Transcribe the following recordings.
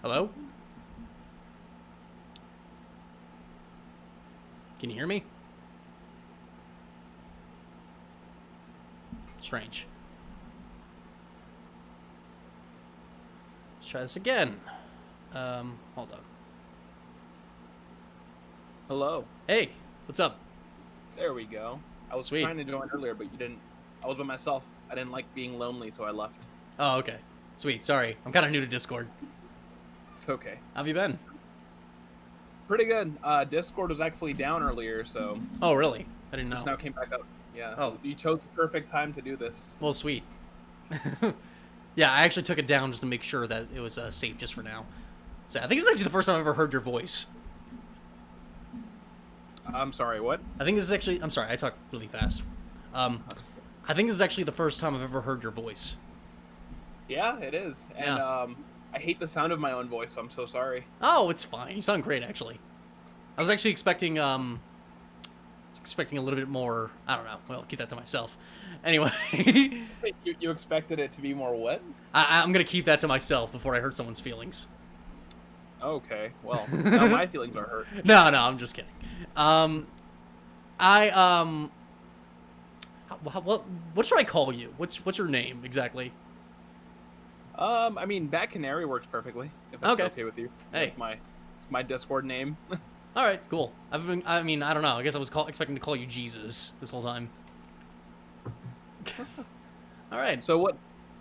Hello? Can you hear me? Strange. Let's try this again. Hold on. Hello. Hey, what's up? There we go. I was Sweet. trying to join earlier, but you didn't. I was by myself. I didn't like being lonely, so I left. Oh, okay. Sweet, sorry. I'm kind of new to Discord. It's okay. How have you been? Pretty good. Discord was actually down earlier, so Oh, really? I didn't it's know. now came back up. Yeah. Oh. You chose the perfect time to do this. Well, sweet. Yeah, I actually took it down just to make sure that it was safe just for now. So I think it's actually the first time I've ever heard your voice. I'm sorry, what? I think this is actually... I'm sorry, I talk really fast. I think this is actually the first time I've ever heard your voice. Yeah, it is. And Yeah. I hate the sound of my own voice, so I'm so sorry. Oh, it's fine. You sound great, actually. I was actually expecting a little bit more... I don't know. Well, keep that to myself. Anyway. Wait, you expected it to be more what? I'm going to keep that to myself before I hurt someone's feelings. Okay, well, now my feelings are hurt. No, I'm just kidding. What should I call you? What's your name exactly? I mean, Bat Canary works perfectly, if that's okay with you. Hey. It's my Discord name. All right, cool. I mean, I don't know. I guess I was expecting to call you Jesus this whole time. All right. So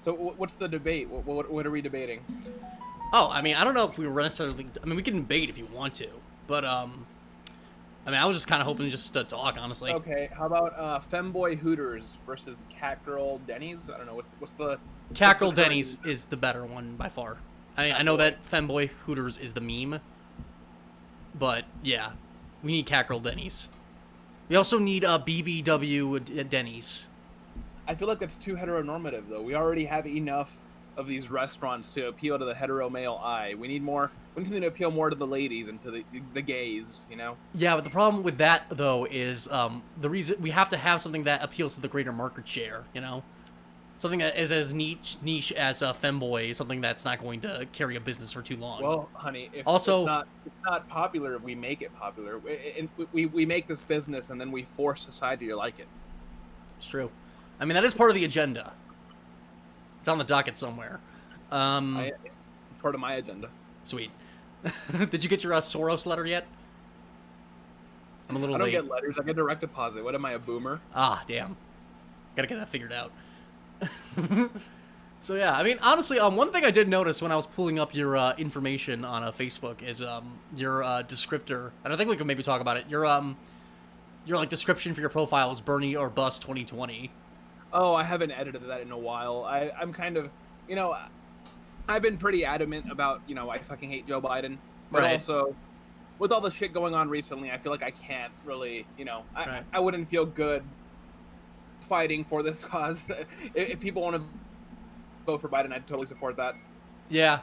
what's the debate? What are we debating? Oh, I mean, I don't know if we were necessarily... I mean, we can debate if you want to, but, I mean, I was just kind of hoping just to talk, honestly. Okay, how about Femboy Hooters versus Catgirl Denny's? I don't know, what's the... Catgirl Denny's is the better one by far. I know that Femboy Hooters is the meme, but, yeah, we need Catgirl Denny's. We also need BBW Denny's. I feel like that's too heteronormative, though. We already have enough of these restaurants to appeal to the hetero male eye. We need more. We need to appeal more to the ladies and to the gays, you know. Yeah, but the problem with that though is the reason we have to have something that appeals to the greater market share. You know, something that is as niche as a femboy, something that's not going to carry a business for too long. Well, honey, if also, it's not popular, we make it popular. We make this business and then we force society to like it. It's true. I mean, that is part of the agenda. It's on the docket somewhere. Part of my agenda. Sweet. Did you get your Soros letter yet? I'm a little late. I don't get letters. I get direct deposit. What am I, a boomer? Ah, damn. Gotta get that figured out. So yeah, I mean, honestly, one thing I did notice when I was pulling up your information on Facebook is your descriptor, and I think we could maybe talk about it. Your like description for your profile is Bernie or Bust 2020. Oh, I haven't edited that in a while. I'm kind of, you know, I've been pretty adamant about, you know, I fucking hate Joe Biden. But Right. also, with all the shit going on recently, I feel like I can't really, you know, Right. I wouldn't feel good fighting for this cause. If people want to vote for Biden, I'd totally support that. Yeah.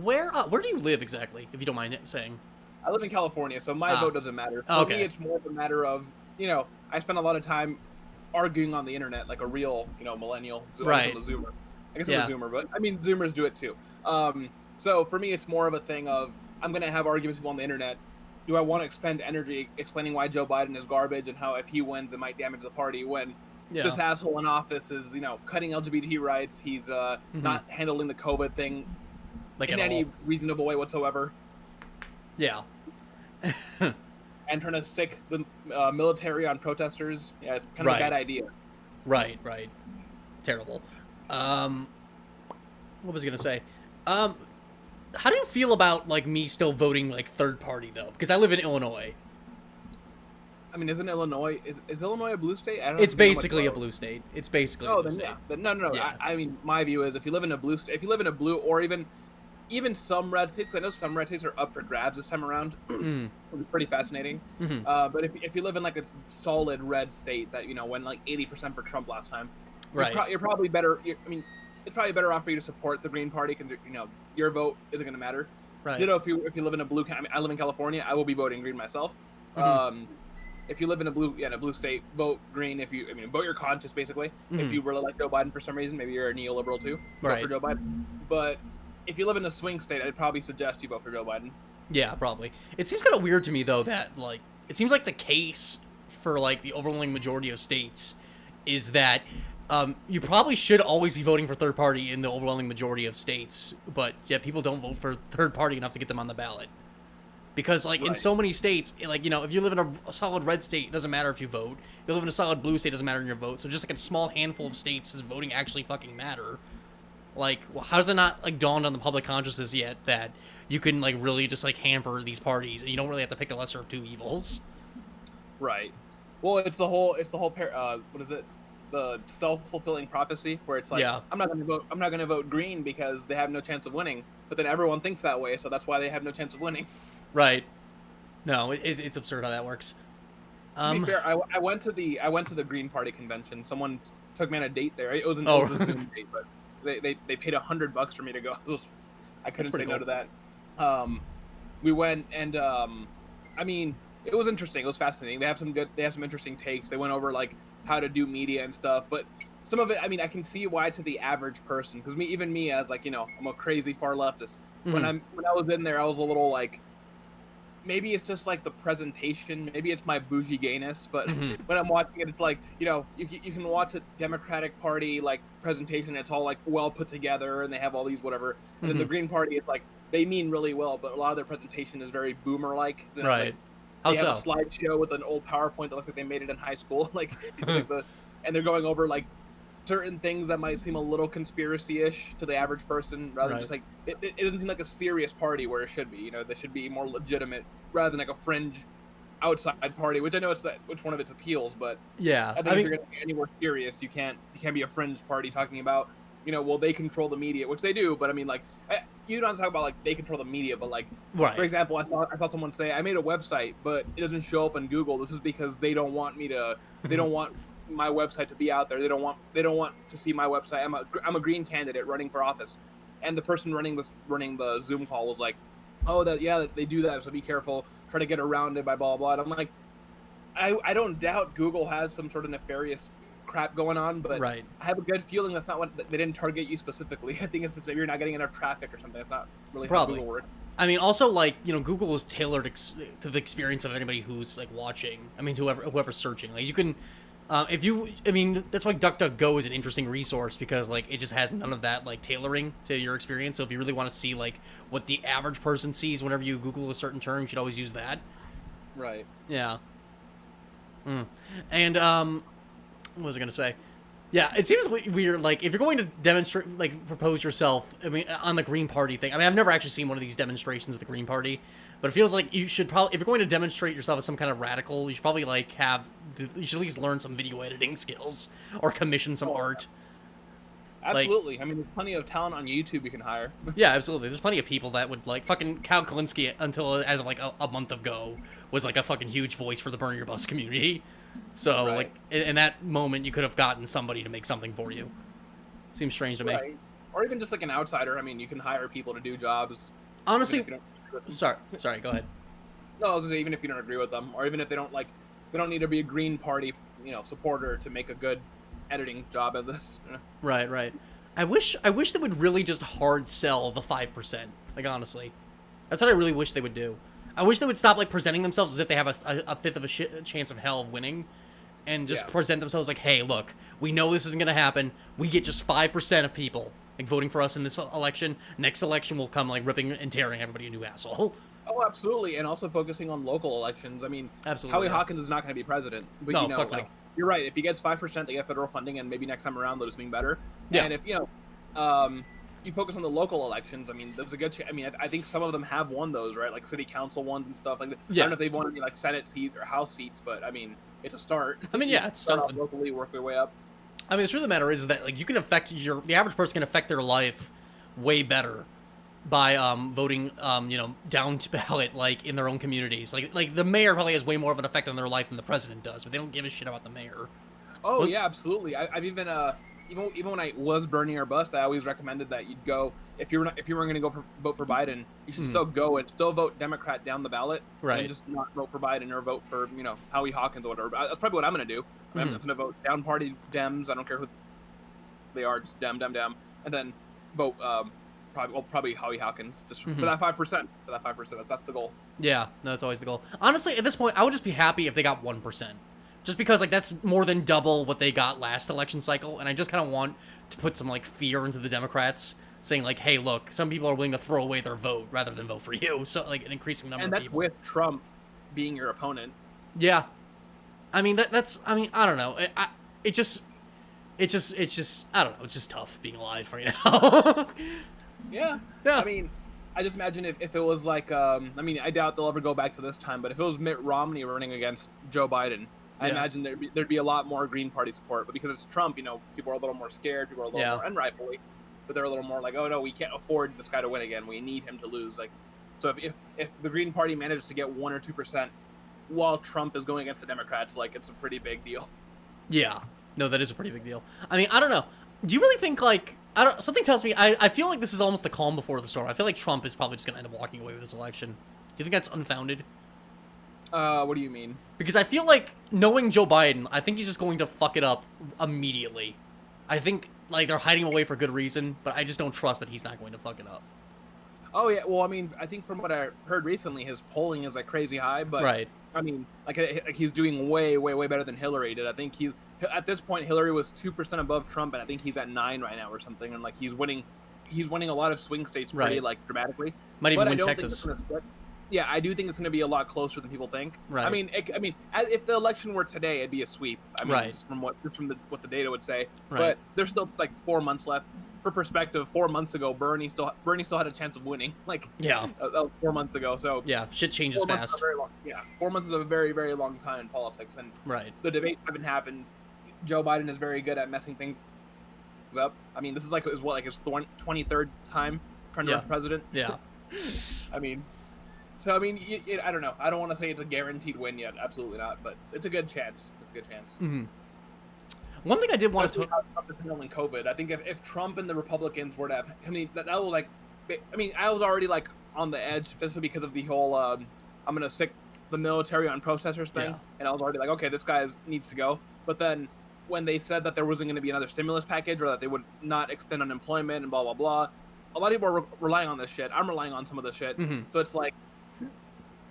Where do you live exactly, if you don't mind saying? I live in California, so my vote doesn't matter. For Okay. me, it's more of a matter of, you know, I spend a lot of time arguing on the internet like a real, you know, millennial. Right. I'm a Zoomer. I guess Yeah. I'm a Zoomer, but I mean, Zoomers do it too. So for me, it's more of a thing of, I'm going to have arguments with people on the internet. Do I want to expend energy explaining why Joe Biden is garbage and how if he wins, it might damage the party when this asshole in office is, you know, cutting LGBT rights. He's not handling the COVID thing Like in at any all. reasonable way whatsoever. Yeah. And trying to sick the military on protesters. Yeah, it's kind of a bad idea. Right. Terrible. What was I gonna say? How do you feel about like me still voting like third party though? Because I live in Illinois. I mean, isn't Illinois is Illinois a blue state? I don't It's think I know much basically a about it. blue state. It's basically a Oh, blue then state. yeah. Then no. Yeah. I mean, my view is if you live in a blue state, if you live in a blue or even some red states, I know some red states are up for grabs this time around. It's pretty fascinating. But if you live in like a solid red state that, you know, went like 80% for Trump last time, you're probably better. I mean, it's probably better off for you to support the Green Party because, you know, your vote isn't going to matter. Right. You know, if you live in a blue, I live in California, I will be voting Green myself. if you live in a blue state, vote green. Vote your conscience basically. If you really like Joe Biden for some reason, maybe you're a neoliberal too, vote for Joe Biden. But if you live in a swing state, I'd probably suggest you vote for Joe Biden. Yeah, probably. It seems kind of weird to me though that like it seems like the case for like the overwhelming majority of states is that you probably should always be voting for third party in the overwhelming majority of states, but yet people don't vote for third party enough to get them on the ballot. Because, like, in so many states, like, if you live in a solid red state, it doesn't matter if you vote. If you live in a solid blue state, it doesn't matter in your vote. So just, like, a small handful of states does voting actually fucking matter? Like, how does it not, like, dawned on the public consciousness yet that you can, like, really just, like, hamper these parties and you don't really have to pick the lesser of two evils? Right. Well, it's the whole, what is it? The self-fulfilling prophecy, where it's like, I'm not going to vote green because they have no chance of winning. But then everyone thinks that way, so that's why they have no chance of winning. Right. No, it's absurd how that works. To be fair, I went to the Green Party convention. Someone took me on a date there. It was a Zoom date, but they paid $100 for me to go. I couldn't say no to that. We went and I mean, it was interesting. It was fascinating. They have some interesting takes. They went over like how to do media and stuff, but some of it, I mean, I can see why to the average person, because even me as like, I'm a crazy far leftist. When I was in there, I was a little like, maybe it's just like the presentation, maybe it's my bougie gayness, but when I'm watching it, it's like, you can watch a Democratic Party like presentation, it's all like well put together and they have all these whatever, and then the Green Party, it's like they mean really well, but a lot of their presentation is very boomer like. Right. They have a slideshow with an old PowerPoint that looks like they made it in high school, and they're going over like certain things that might seem a little conspiracy-ish to the average person, rather than just like it doesn't seem like a serious party where it should be. They should be more legitimate rather than like a fringe outside party, which I know which one of its appeals, but yeah, I think if you're going to be anywhere serious, you can't be a fringe party talking about well, they control the media, which they do, but I mean, like, you don't have to talk about like they control the media, but like, for example, I saw someone say, I made a website, but it doesn't show up on Google. This is because they don't want my website to be out there. They don't want to see my website. I'm a green candidate running for office, and the person running the Zoom call was like, oh, they do that, so be careful. Try to get around it by blah blah. And I'm like, I don't doubt Google has some sort of nefarious crap going on, but I have a good feeling that's not what they didn't target you specifically. I think it's just maybe you're not getting enough traffic or something. That's not really how Google works. I mean, also, like, Google is tailored to the experience of anybody who's like watching. I mean, whoever's searching. Like, you can. That's why DuckDuckGo is an interesting resource, because like it just has none of that like tailoring to your experience. So if you really want to see like what the average person sees whenever you Google a certain term, you should always use that. Right. Yeah. And what was I gonna say? Yeah, it seems weird. Like, if you're going to demonstrate, like, propose yourself, I mean, on the Green Party thing. I mean, I've never actually seen one of these demonstrations of the Green Party, but it feels like you should probably, if you're going to demonstrate yourself as some kind of radical, you should probably like you should at least learn some video editing skills or commission some art. Absolutely. I mean, there's plenty of talent on YouTube you can hire. Yeah, absolutely. There's plenty of people that would like fucking Cal Kalinske until as of like a month ago was like a fucking huge voice for the Burn Your Bus community. So like in that moment, you could have gotten somebody to make something for you. Seems strange to me. Or even just like an outsider. I mean, you can hire people to do jobs. Honestly, sorry, go ahead. No, I was gonna say, even if you don't agree with them, or even if they don't need to be a Green Party, supporter to make a good editing job of this. Right. I wish they would really just hard sell the 5%. Like, honestly, that's what I really wish they would do. I wish they would stop like presenting themselves as if they have a fifth of a chance of hell of winning, and just present themselves like, hey, look, we know this isn't gonna happen. We get just 5% of people like voting for us in this election. Next election will come like ripping and tearing everybody a new asshole. Oh, absolutely, and also focusing on local elections. I mean, absolutely, Howie Hawkins is not going to be president, but no, fuck no. You're right. If he gets 5%, they get federal funding, and maybe next time around they'll just be better. Yeah. And if you focus on the local elections, I mean, there's a good. I mean, I think some of them have won those, right? Like city council ones and stuff like that. Yeah. I don't know if they've won any like Senate seats or House seats, but I mean, it's a start. I mean, yeah, it's start something. off locally, work their way up. I mean, the truth of the matter is that like you can affect the average person can affect their life way better by voting down to ballot like in their own communities. Like the mayor probably has way more of an effect on their life than the president does, but they don't give a shit about the mayor. Oh yeah, absolutely. I've even even when I was Bernie or bust, I always recommended that you'd go if you weren't going to vote for Biden, you should still go and still vote Democrat down the ballot, Right. and just not vote for Biden or vote for Howie Hawkins or whatever. That's probably what I'm going to do. I'm going to vote down party Dems. I don't care who they are, just Dem, and then vote probably Howie Hawkins just for that 5%. For that 5%, that's the goal. Yeah, no, that's always the goal. Honestly, at this point, I would just be happy if they got 1%. Just because, like, that's more than double what they got last election cycle, and I just kind of want to put some, like, fear into the Democrats, saying, like, hey, look, some people are willing to throw away their vote rather than vote for you, so, like, an increasing number of people. And that's with Trump being your opponent. Yeah. I mean, that's, I mean, I don't know. It's just, I don't know, it's just tough being alive right now. Yeah. I mean, I just imagine if it was like, I mean, I doubt they'll ever go back to this time, but if it was Mitt Romney running against Joe Biden, I imagine there'd be a lot more Green Party support. But because it's Trump, people are a little more scared. People are a little more, and rightfully, but they're a little more like, oh no, we can't afford this guy to win again. We need him to lose. Like, so if the Green Party manages to get 1 or 2% while Trump is going against the Democrats, like, it's a pretty big deal. Yeah, no, that is a pretty big deal. I mean, I don't know. Do you really think, like, something tells me, I feel like this is almost the calm before the storm. I feel like Trump is probably just going to end up walking away with this election. Do you think that's unfounded? What do you mean? Because I feel like, knowing Joe Biden, I think he's just going to fuck it up immediately. I think, like, they're hiding him away for good reason, but I just don't trust that he's not going to fuck it up. Oh, yeah, well, I mean, I think from what I heard recently, his polling is, like, crazy high, but, right. I mean, like he's doing way, way, way better than Hillary did. I think at this point, Hillary was 2% above Trump, and I think he's at 9 right now or something, and, like, he's winning a lot of swing states pretty, like, dramatically. Might even win Texas. Yeah, I do think it's going to be a lot closer than people think. Right. I mean, if the election were today, it'd be a sweep. I mean, just from what the data would say. Right. But there's still like 4 months left. For perspective, 4 months ago, Bernie still had a chance of winning. Like, 4 months ago. So yeah, shit changes fast. 4 months is a very, very long time in politics, and the debates haven't happened. Joe Biden is very good at messing things up. I mean, this is like his 23rd time trying to run for president. Yeah. I mean. So, I mean, I don't know. I don't want to say it's a guaranteed win yet. Absolutely not. But it's a good chance. It's a good chance. Mm-hmm. One thing I did want to talk about handling COVID. I think if Trump and the Republicans were to have, I mean, that will like, I mean, I was already like on the edge, especially because of the whole I'm going to stick the military on protesters thing. And I was already like, okay, this guy needs to go. But then when they said that there wasn't going to be another stimulus package or that they would not extend unemployment and blah, blah, blah, a lot of people are relying on this shit. I'm relying on some of this shit. So it's like,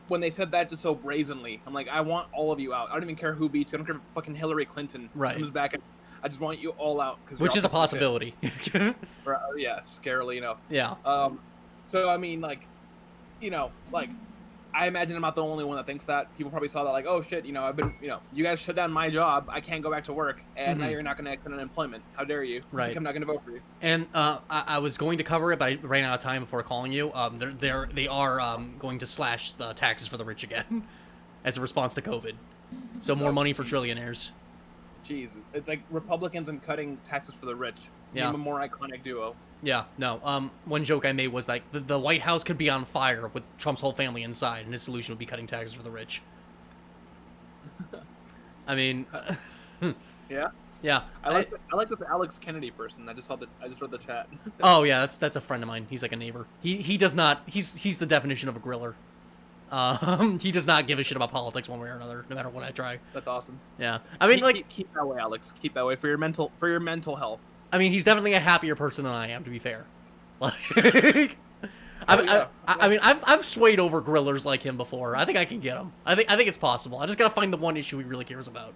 when they said that just so brazenly, I'm like, I want all of you out. I don't even care who beats you. I don't care if fucking Hillary Clinton comes back. I just want you all out. Which is a possibility. Yeah, scarily enough. Yeah. So, I mean, like, like, I imagine I'm not the only one that thinks that. People probably saw that, like, oh, shit, I've been, you guys shut down my job. I can't go back to work. And now you're not going to extend unemployment. How dare you? Right. I'm not going to vote for you. And I was going to cover it, but I ran out of time before calling you. They are going to slash the taxes for the rich again as a response to COVID. So more money for trillionaires. Jeez. It's like Republicans and cutting taxes for the rich. Yeah. Name a more iconic duo. Yeah, no. One joke I made was like the White House could be on fire with Trump's whole family inside, and his solution would be cutting taxes for the rich. I mean, yeah. I like this Alex Kennedy person. I just read the chat. Oh yeah, that's a friend of mine. He's like a neighbor. He does not. He's the definition of a griller. He does not give a shit about politics one way or another, no matter what I try. That's awesome. Yeah, I mean, keep that way, Alex. Keep that way for your mental health. I mean, he's definitely a happier person than I am, to be fair. Like, I mean, I've swayed over grillers like him before. I think I can get him. I think it's possible. I just gotta find the one issue he really cares about.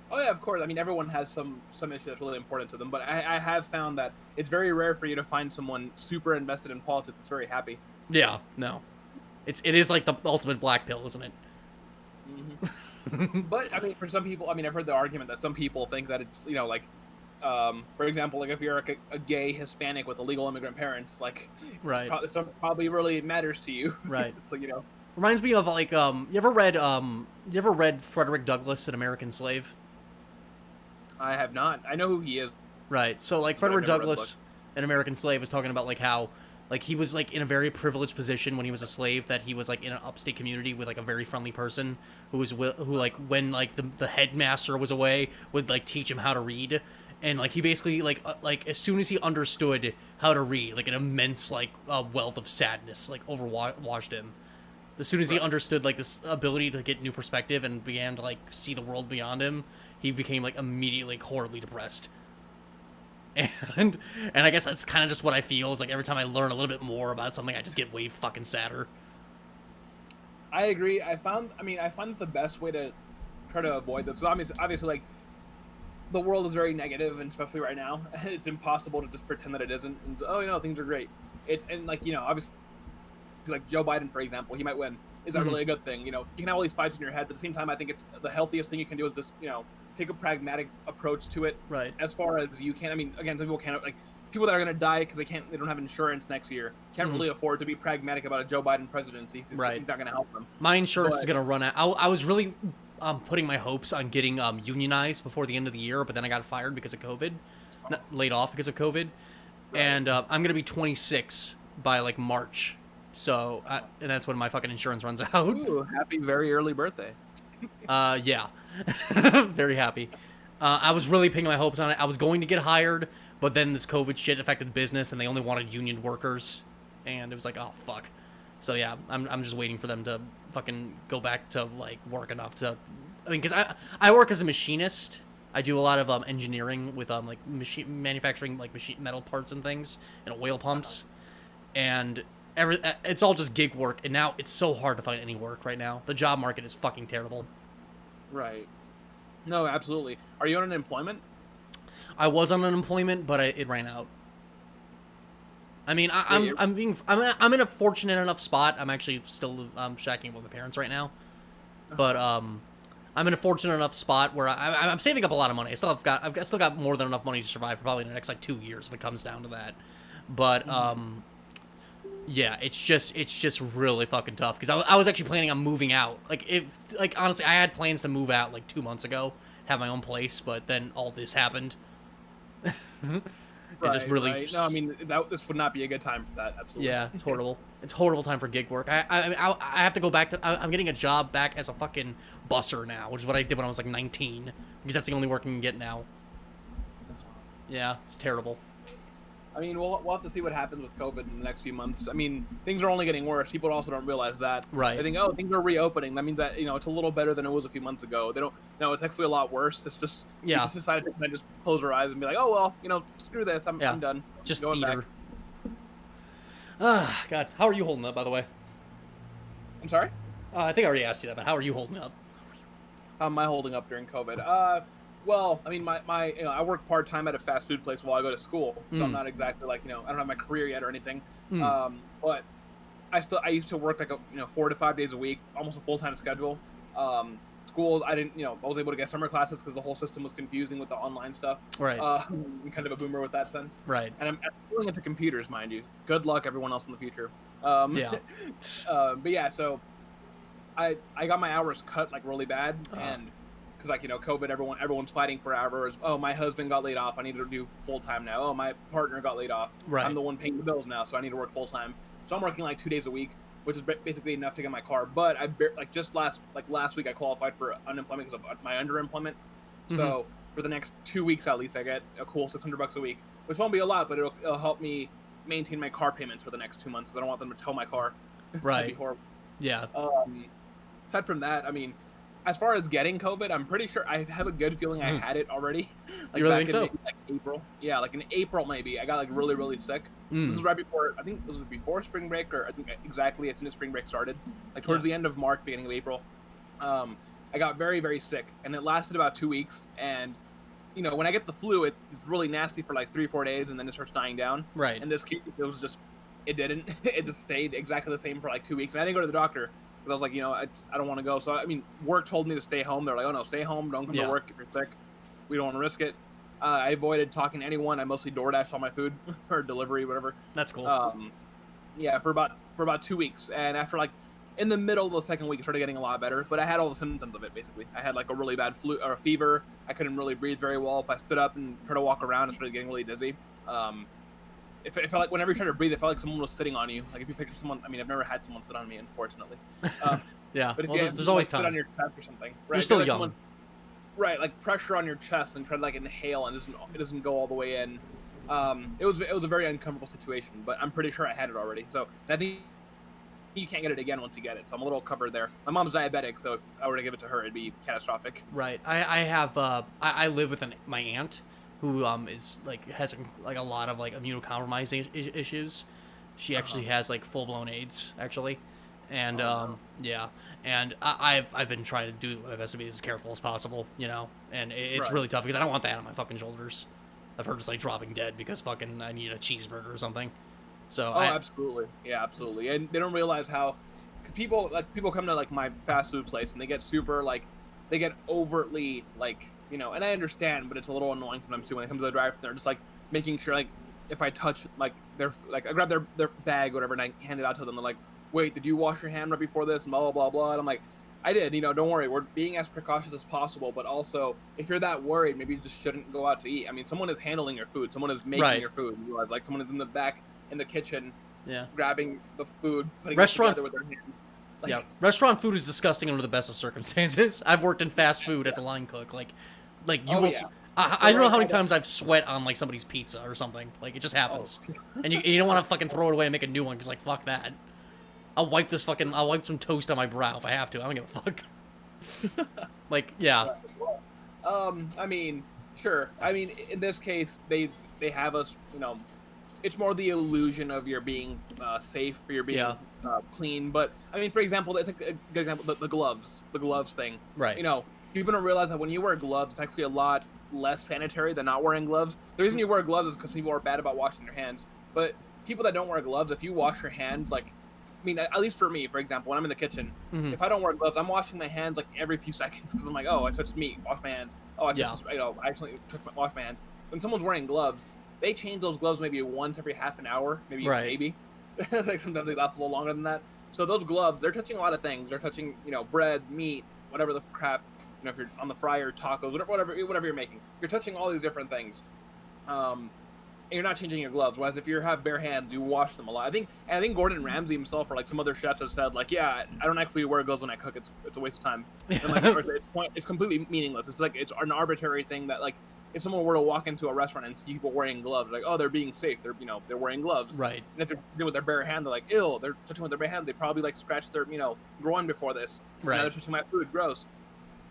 Oh yeah, of course. I mean, everyone has some issue that's really important to them, but I have found that it's very rare for you to find someone super invested in politics that's very happy. Yeah, no, it is like the ultimate black pill, isn't it? Mm-hmm. But I mean, for some people, I mean, I've heard the argument that some people think that it's like. For example, like if you're like a gay Hispanic with illegal immigrant parents, like, right, probably really matters to you. Right. It's like, reminds me of like you ever read Frederick Douglass, An American Slave? I have not. I know who he is. Right. So like Frederick Douglass, An American Slave, was talking about like how like he was like in a very privileged position when he was a slave, that he was like in an upstate community with like a very friendly person who like when like the headmaster was away would like teach him how to read. and like he basically like as soon as he understood how to read, like an immense like wealth of sadness like overwashed him. As soon as he understood like this ability to get new perspective and began to like see the world beyond him, he became like immediately like, horribly depressed. And I guess that's kind of just what I feel is like every time I learn a little bit more about something, I just get way fucking sadder. I agree. I find that the best way to try to avoid this is obviously like the world is very negative, and especially right now, it's impossible to just pretend that it isn't. And, oh, things are great. And like obviously, like Joe Biden, for example, he might win. Is that really a good thing? You can have all these fights in your head, but at the same time, I think it's the healthiest thing you can do is just take a pragmatic approach to it. Right. As far as you can. I mean, again, some people can't like. People that are going to die because they don't have insurance next year can't really afford to be pragmatic about a Joe Biden presidency. He's not going to help them. My insurance is going to run out. I was really putting my hopes on getting unionized before the end of the year, but then I got fired because of COVID, laid off because of COVID, and I'm going to be 26 by like March, so and that's when my fucking insurance runs out. Ooh, happy very early birthday. Yeah, very happy. I was really pinning my hopes on it. I was going to get hired, but then this COVID shit affected the business, and they only wanted union workers, and it was like, oh fuck. So yeah, I'm just waiting for them to fucking go back to like work enough to. I mean, because I work as a machinist. I do a lot of engineering with like manufacturing like metal parts and things and oil pumps, and it's all just gig work. And now it's so hard to find any work right now. The job market is fucking terrible. Right. No, absolutely. Are you on unemployment? I was on unemployment, but it ran out. I mean, I'm in a fortunate enough spot. I'm actually still shacking with my parents right now, but I'm in a fortunate enough spot where I'm saving up a lot of money. I've still got more than enough money to survive for probably the next like 2 years if it comes down to that. But yeah, it's just really fucking tough because I was actually planning on moving out. Honestly, I had plans to move out like 2 months ago, have my own place, but then all this happened. Just really. Right. No, I mean this would not be a good time for that. Absolutely. Yeah, it's horrible. It's a horrible time for gig work. I have to go back to. I'm getting a job back as a fucking busser now, which is what I did when I was like 19, because that's the only work I can get now. Yeah, it's terrible. I mean, we'll have to see what happens with COVID in the next few months. I mean, things are only getting worse. People also don't realize that. Right. They think, oh, things are reopening. That means that it's a little better than it was a few months ago. They don't. No, it's actually a lot worse. It's just we just decided to just close our eyes and be like, oh well, screw this. I'm done. Just going theater. Back. God, how are you holding up, by the way? I'm sorry. I think I already asked you that, but how are you holding up? How am I holding up during COVID? Well, I mean, I work part-time at a fast food place while I go to school, so I'm not exactly like, I don't have my career yet or anything. But I used to work like 4 to 5 days a week, almost a full-time schedule. School, I didn't, I was able to get summer classes because the whole system was confusing with the online stuff. Right. I'm kind of a boomer with that sense. Right. And I'm going into computers, mind you. Good luck, everyone else in the future. Yeah. But yeah, so I got my hours cut like really bad, and because COVID, everyone's fighting for hours. Oh, my husband got laid off. I need to do full time now. Oh, my partner got laid off. Right. I'm the one paying the bills now, so I need to work full time. So I'm working like 2 days a week, which is basically enough to get my car. But just last week I qualified for unemployment because of my underemployment. So for the next 2 weeks at least, I get a cool $600 a week, which won't be a lot, but it'll help me maintain my car payments for the next 2 months. I don't want them to tow my car. Right. That'd be horrible. Yeah. Aside from that, I mean, as far as getting COVID, I'm pretty sure I have a good feeling I had it already. You really think so? Maybe, like April. Yeah, like in April maybe. I got like really, really sick. This was right before, I think it was before spring break, or I think exactly as soon as spring break started. Like towards the end of March, beginning of April. I got very, very sick, and it lasted about 2 weeks. And, when I get the flu, it's really nasty for like 3 or 4 days, and then it starts dying down. Right. In this case, it didn't. It just stayed exactly the same for like 2 weeks. And I didn't go to the doctor. I was like, I don't want to go. So, I mean, work told me to stay home. They're like, oh, no, stay home. Don't come to work if you're sick. We don't want to risk it. I avoided talking to anyone. I mostly DoorDashed all my food or delivery, whatever. That's cool. Yeah, for about 2 weeks. And after, like, in the middle of the second week, it started getting a lot better. But I had all the symptoms of it, basically. I had, like, a really bad flu or a fever. I couldn't really breathe very well. If I stood up and tried to walk around, I started getting really dizzy. It felt like whenever you try to breathe, it felt like someone was sitting on you. Like if you picture someone, I mean, I've never had someone sit on me, unfortunately. Yeah, but if well, you there's always time. Sit on your chest or something, right? You're still like young. right, like pressure on your chest and try to like inhale and it doesn't go all the way in. It was a very uncomfortable situation, but I'm pretty sure I had it already. So I think you can't get it again once you get it. So I'm a little covered there. My mom's diabetic, so if I were to give it to her, it'd be catastrophic. Right. I have I live with my aunt who is like has like a lot of like immunocompromised issues. She actually has like full blown AIDS actually, and yeah. And I've been trying to do my best to be as careful as possible, you know, and it's really tough because I don't want that on my fucking shoulders. I've heard it's like dropping dead because fucking I need a cheeseburger or something. So absolutely, yeah, absolutely, and they don't realize how, because people come to like my fast food place and they get super like, they get overtly like, you know, and I understand, but it's a little annoying sometimes too when they come to the drive-thru. They're just like making sure like if I touch like their like I grab their bag or whatever and I hand it out to them, they're like, wait, did you wash your hand right before this? And blah blah blah blah. And I'm like, I did, you know, don't worry, we're being as precautious as possible, but also if you're that worried, maybe you just shouldn't go out to eat. I mean, someone is handling your food, someone is making your food. You realize, like someone is in the back in the kitchen, grabbing the food, putting it together with their hands. Like, yeah, restaurant food is disgusting under the best of circumstances. I've worked in fast food as a line cook. Like you will. I don't know how many times I've sweat on like somebody's pizza or something. Like it just happens, and you don't want to fucking throw it away and make a new one because like fuck that. I'll wipe some toast on my brow if I have to. I don't give a fuck. Like yeah. I mean, sure. I mean, in this case, they have us, you know. It's more the illusion of you're being safe, or you're being clean. But I mean, for example, it's like a good example, the gloves thing. Right. You know, people don't realize that when you wear gloves, it's actually a lot less sanitary than not wearing gloves. The reason you wear gloves is because people are bad about washing their hands. But people that don't wear gloves, if you wash your hands, like, I mean, at least for me, for example, when I'm in the kitchen, if I don't wear gloves, I'm washing my hands like every few seconds because I'm like, oh, I touched meat, wash my hands. Oh, I accidentally wash my hands. When someone's wearing gloves, they change those gloves maybe once every half an hour, maybe. Like sometimes they last a little longer than that. So those gloves, they're touching a lot of things. They're touching, you know, bread, meat, whatever the crap. You know, if you're on the fryer, tacos, whatever you're making, you're touching all these different things. And you're not changing your gloves. Whereas if you have bare hands, you wash them a lot. I think Gordon Ramsay himself or like some other chefs have said like, yeah, I don't actually wear gloves when I cook. It's a waste of time. And like it's completely meaningless. It's like it's an arbitrary thing that like if someone were to walk into a restaurant and see people wearing gloves, like, oh, they're being safe. They're wearing gloves. Right. And if they're doing with their bare hand, they're like, ew, they're touching with their bare hand. They probably like scratched their, groin before this. Right. Now they're touching my food. Gross.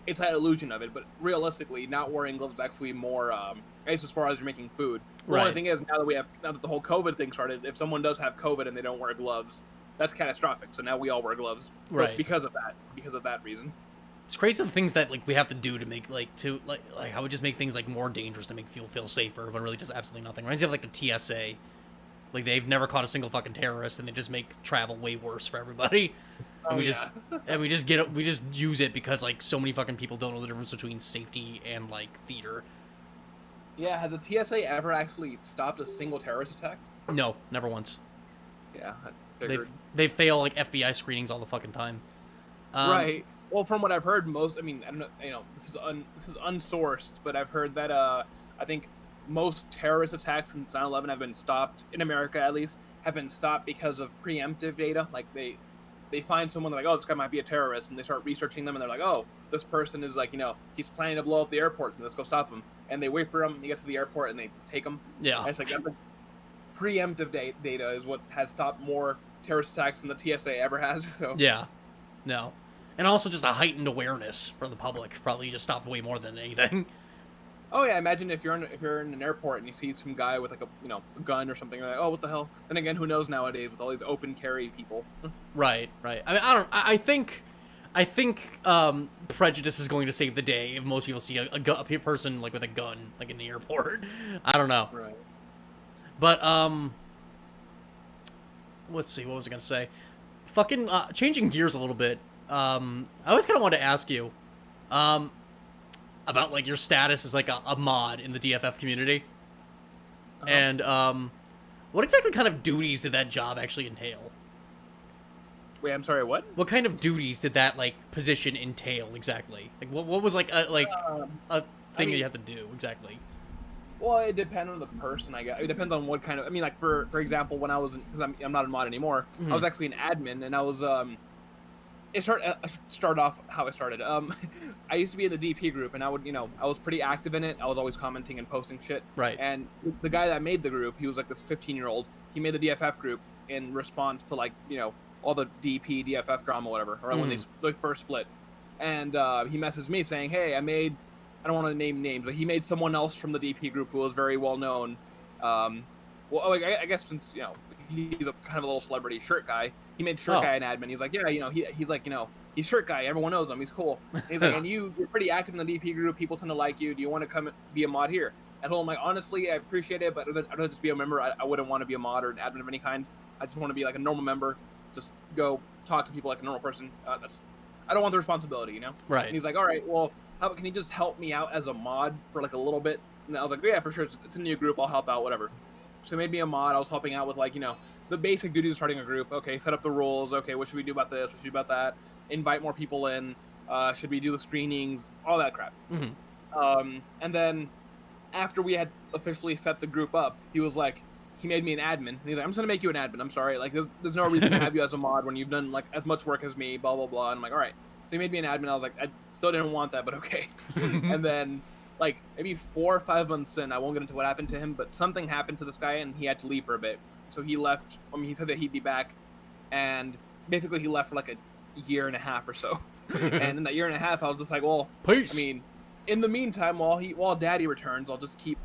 It's that illusion of it, but realistically, not wearing gloves is actually more, at least as far as you're making food. The only thing is, now that the whole COVID thing started, if someone does have COVID and they don't wear gloves, that's catastrophic. So now we all wear gloves, because of that reason. It's crazy the things that like we have to do to make like I would just make things like more dangerous to make people feel safer when really just absolutely nothing. Reminds me of like the TSA. Like they've never caught a single fucking terrorist and they just make travel way worse for everybody. And we just use it because like so many fucking people don't know the difference between safety and like theater. Yeah, has the TSA ever actually stopped a single terrorist attack? No, never once. Yeah, I figured. They fail like FBI screenings all the fucking time. Right. Well, from what I've heard, I don't know, this is unsourced, but I've heard that I think most terrorist attacks since 9/11 have been stopped in America, at least, have been stopped because of preemptive data. Like they find someone, they're like, oh, this guy might be a terrorist, and they start researching them, and they're like, oh, this person is like, he's planning to blow up the airport, and let's go stop him. And they wait for him, he gets to the airport, and they take him. Yeah. And it's like preemptive data is what has stopped more terrorist attacks than the TSA ever has. So yeah, no. And also just a heightened awareness for the public probably just stopped way more than anything. Oh yeah, imagine if you're in an airport and you see some guy with like a gun or something, you're like, oh, what the hell? Then again, who knows nowadays with all these open carry people. Right. I mean, I think prejudice is going to save the day if most people see a person like with a gun like in the airport. I don't know. Right. But let's see, what was I gonna say? Fucking changing gears a little bit. I always kind of wanted to ask you, about like your status as like a mod in the DFF community, and what exactly kind of duties did that job actually entail? Wait, I'm sorry, what? What kind of duties did that like position entail exactly? Like what was like a thing that you have to do exactly? Well, it depends on the person, I guess. It depends on what kind of. I mean, like for example, when I was, because I'm not a mod anymore, I was actually an admin, and I was I should start off how I started. I used to be in the DP group, and I would, I was pretty active in it. I was always commenting and posting shit. Right. And the guy that made the group, he was like this 15-year-old. He made the DFF group in response to like, all the DP, DFF drama, whatever, or when they first split. And he messaged me saying, "Hey, I don't want to name names, but he made someone else from the DP group who was very well known. I guess since he's a kind of a little celebrity, Shirt Guy. He made Shirt Guy an admin. He's like, yeah, he's like, he's Shirt Guy. Everyone knows him. He's cool. And he's like, and you're pretty active in the DP group. People tend to like you. Do you want to come be a mod here?" And I'm like, honestly, I appreciate it, but I'd rather just be a member. I wouldn't want to be a mod or an admin of any kind. I just want to be like a normal member. Just go talk to people like a normal person. I don't want the responsibility, Right. And he's like, all right, well, how about, can you just help me out as a mod for like a little bit? And I was like, yeah, for sure. It's a new group. I'll help out, whatever. So he made me a mod. I was helping out with like, the basic duties of starting a group. Okay, set up the rules. Okay, what should we do about this? What should we do about that? Invite more people in. Should we do the screenings? All that crap. Mm-hmm. And then after we had officially set the group up, he was like, he made me an admin. And he's like, "I'm just gonna make you an admin. I'm sorry. Like, there's no reason to have you as a mod when you've done like as much work as me. Blah blah blah." And I'm like, "All right." So he made me an admin. I was like, I still didn't want that, but okay. And then like maybe 4 or 5 months in, I won't get into what happened to him, but something happened to this guy and he had to leave for a bit. So he left. I mean, he said that he'd be back, and basically he left for like a year and a half or so. And in that year and a half, I was just like, well, peace. I mean, in the meantime, while Daddy returns, I'll just keep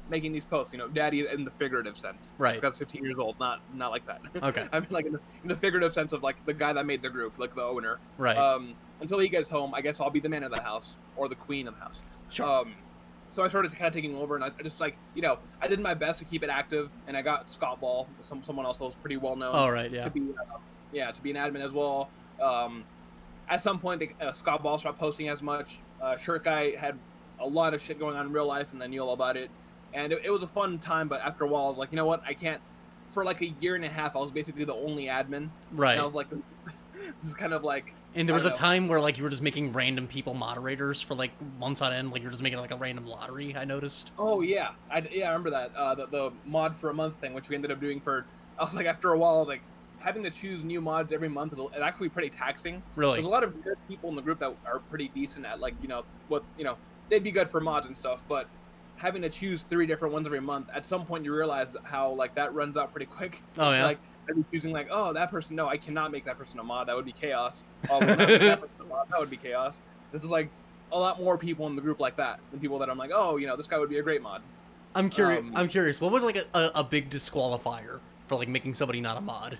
making these posts. Daddy in the figurative sense. Right. This guy's 15 years old, not like that. Okay. I mean, like in the figurative sense of like the guy that made the group, like the owner. Right. Until he gets home, I guess I'll be the man of the house or the queen of the house. Sure. So I started kind of taking over, and I just like, I did my best to keep it active, and I got Scott Ball, someone else that was pretty well known. Oh, right, yeah. To be an admin as well. At some point, Scott Ball stopped posting as much. Shirt Guy had a lot of shit going on in real life, and I knew all about it. And it was a fun time, but after a while, I was like, you know what? I can't. For like a year and a half, I was basically the only admin. Right. And I was like, this is kind of like. And there was a time where like you were just making random people moderators for like months on end. Like you're just making like a random lottery. I noticed. Oh yeah, I remember that. The mod for a month thing, which we ended up doing for. I was like, after a while, I was like, having to choose new mods every month is actually pretty taxing. Really? There's a lot of good people in the group that are pretty decent at like they'd be good for mods and stuff, but having to choose 3 different ones every month, at some point you realize how like that runs out pretty quick. Oh yeah. Like I'd be choosing like, oh, that person, no, I cannot make that person a mod. That would be chaos. Oh, well, not make that person a mod. That would be chaos. This is like a lot more people in the group like that than people that I'm like, oh, this guy would be a great mod. I'm curious. I'm curious. What was like a big disqualifier for like making somebody not a mod?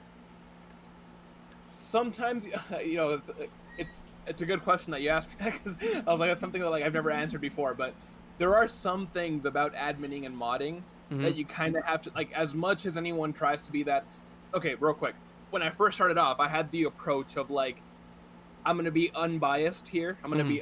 Sometimes, it's a good question that you asked me that, because I was like, that's something that like I've never answered before. But there are some things about adminning and modding that you kind of have to, like, as much as anyone tries to be that. Okay, real quick. When I first started off, I had the approach of like, I'm gonna be unbiased here. I'm gonna be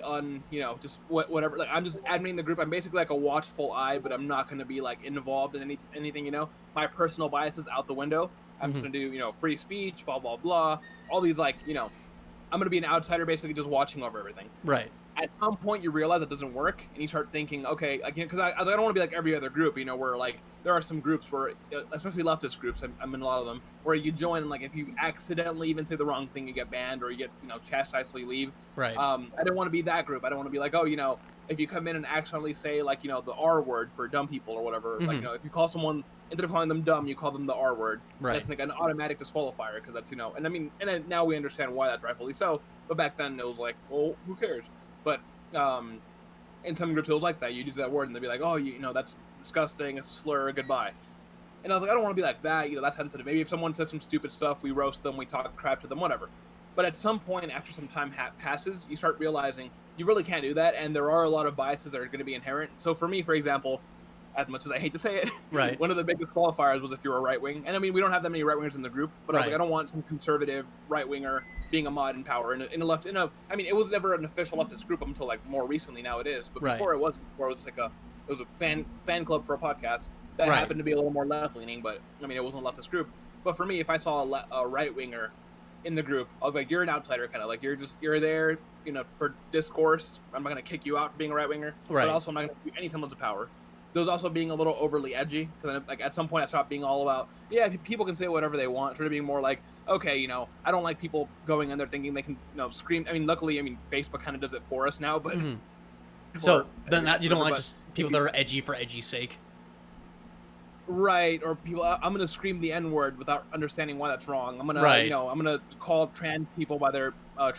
just whatever. Like, I'm just adminning the group. I'm basically like a watchful eye, but I'm not gonna be like involved in anything. My personal biases out the window. I'm just gonna do free speech, blah blah blah. All these like I'm gonna be an outsider, basically just watching over everything. Right. At some point, you realize it doesn't work, and you start thinking, okay, again, because I don't want to be like every other group, where like there are some groups where, especially leftist groups, I'm in a lot of them, where you join and like if you accidentally even say the wrong thing, you get banned or you get chastised so you leave. Right. I don't want to be that group. I don't want to be like, oh, if you come in and accidentally say like the R word for dumb people or whatever, like if you call someone, instead of calling them dumb, you call them the R word. Right. That's like an automatic disqualifier, because that's and I mean, and then now we understand why that's rightfully so. But back then it was like, well, who cares? But in some groups it was like that. You'd use that word and they'd be like, oh, that's disgusting, it's a slur, goodbye. And I was like, I don't want to be like that. That's sensitive. Maybe if someone says some stupid stuff, we roast them, we talk crap to them, whatever. But at some point, after some time passes, you start realizing you really can't do that, and there are a lot of biases that are going to be inherent. So for me, for example, as much as I hate to say it, right, one of the biggest qualifiers was if you were a right wing. And I mean, we don't have that many right wingers in the group, but I was like, I don't want some conservative right winger being a mod in power in a left. I mean, it was never an official leftist group until like more recently. Now it is, but before it was like it was a fan club for a podcast that happened to be a little more left leaning. But I mean, it wasn't a leftist group. But for me, if I saw a right winger in the group, I was like, you're an outsider, kind of like you're there, for discourse. I'm not gonna kick you out for being a right winger, but also I'm not gonna give you any semblance of power. those also being a little overly edgy, because like at some point I stopped being all about, yeah, people can say whatever they want, sort of being more like, okay, I don't like people going in there thinking they can, scream. I mean, luckily, Facebook kind of does it for us now, but So then you don't like but just people that are edgy for edgy's sake. right, or people, I'm gonna scream the N-word without understanding why that's wrong. I'm gonna, Right. I'm gonna call trans people by their by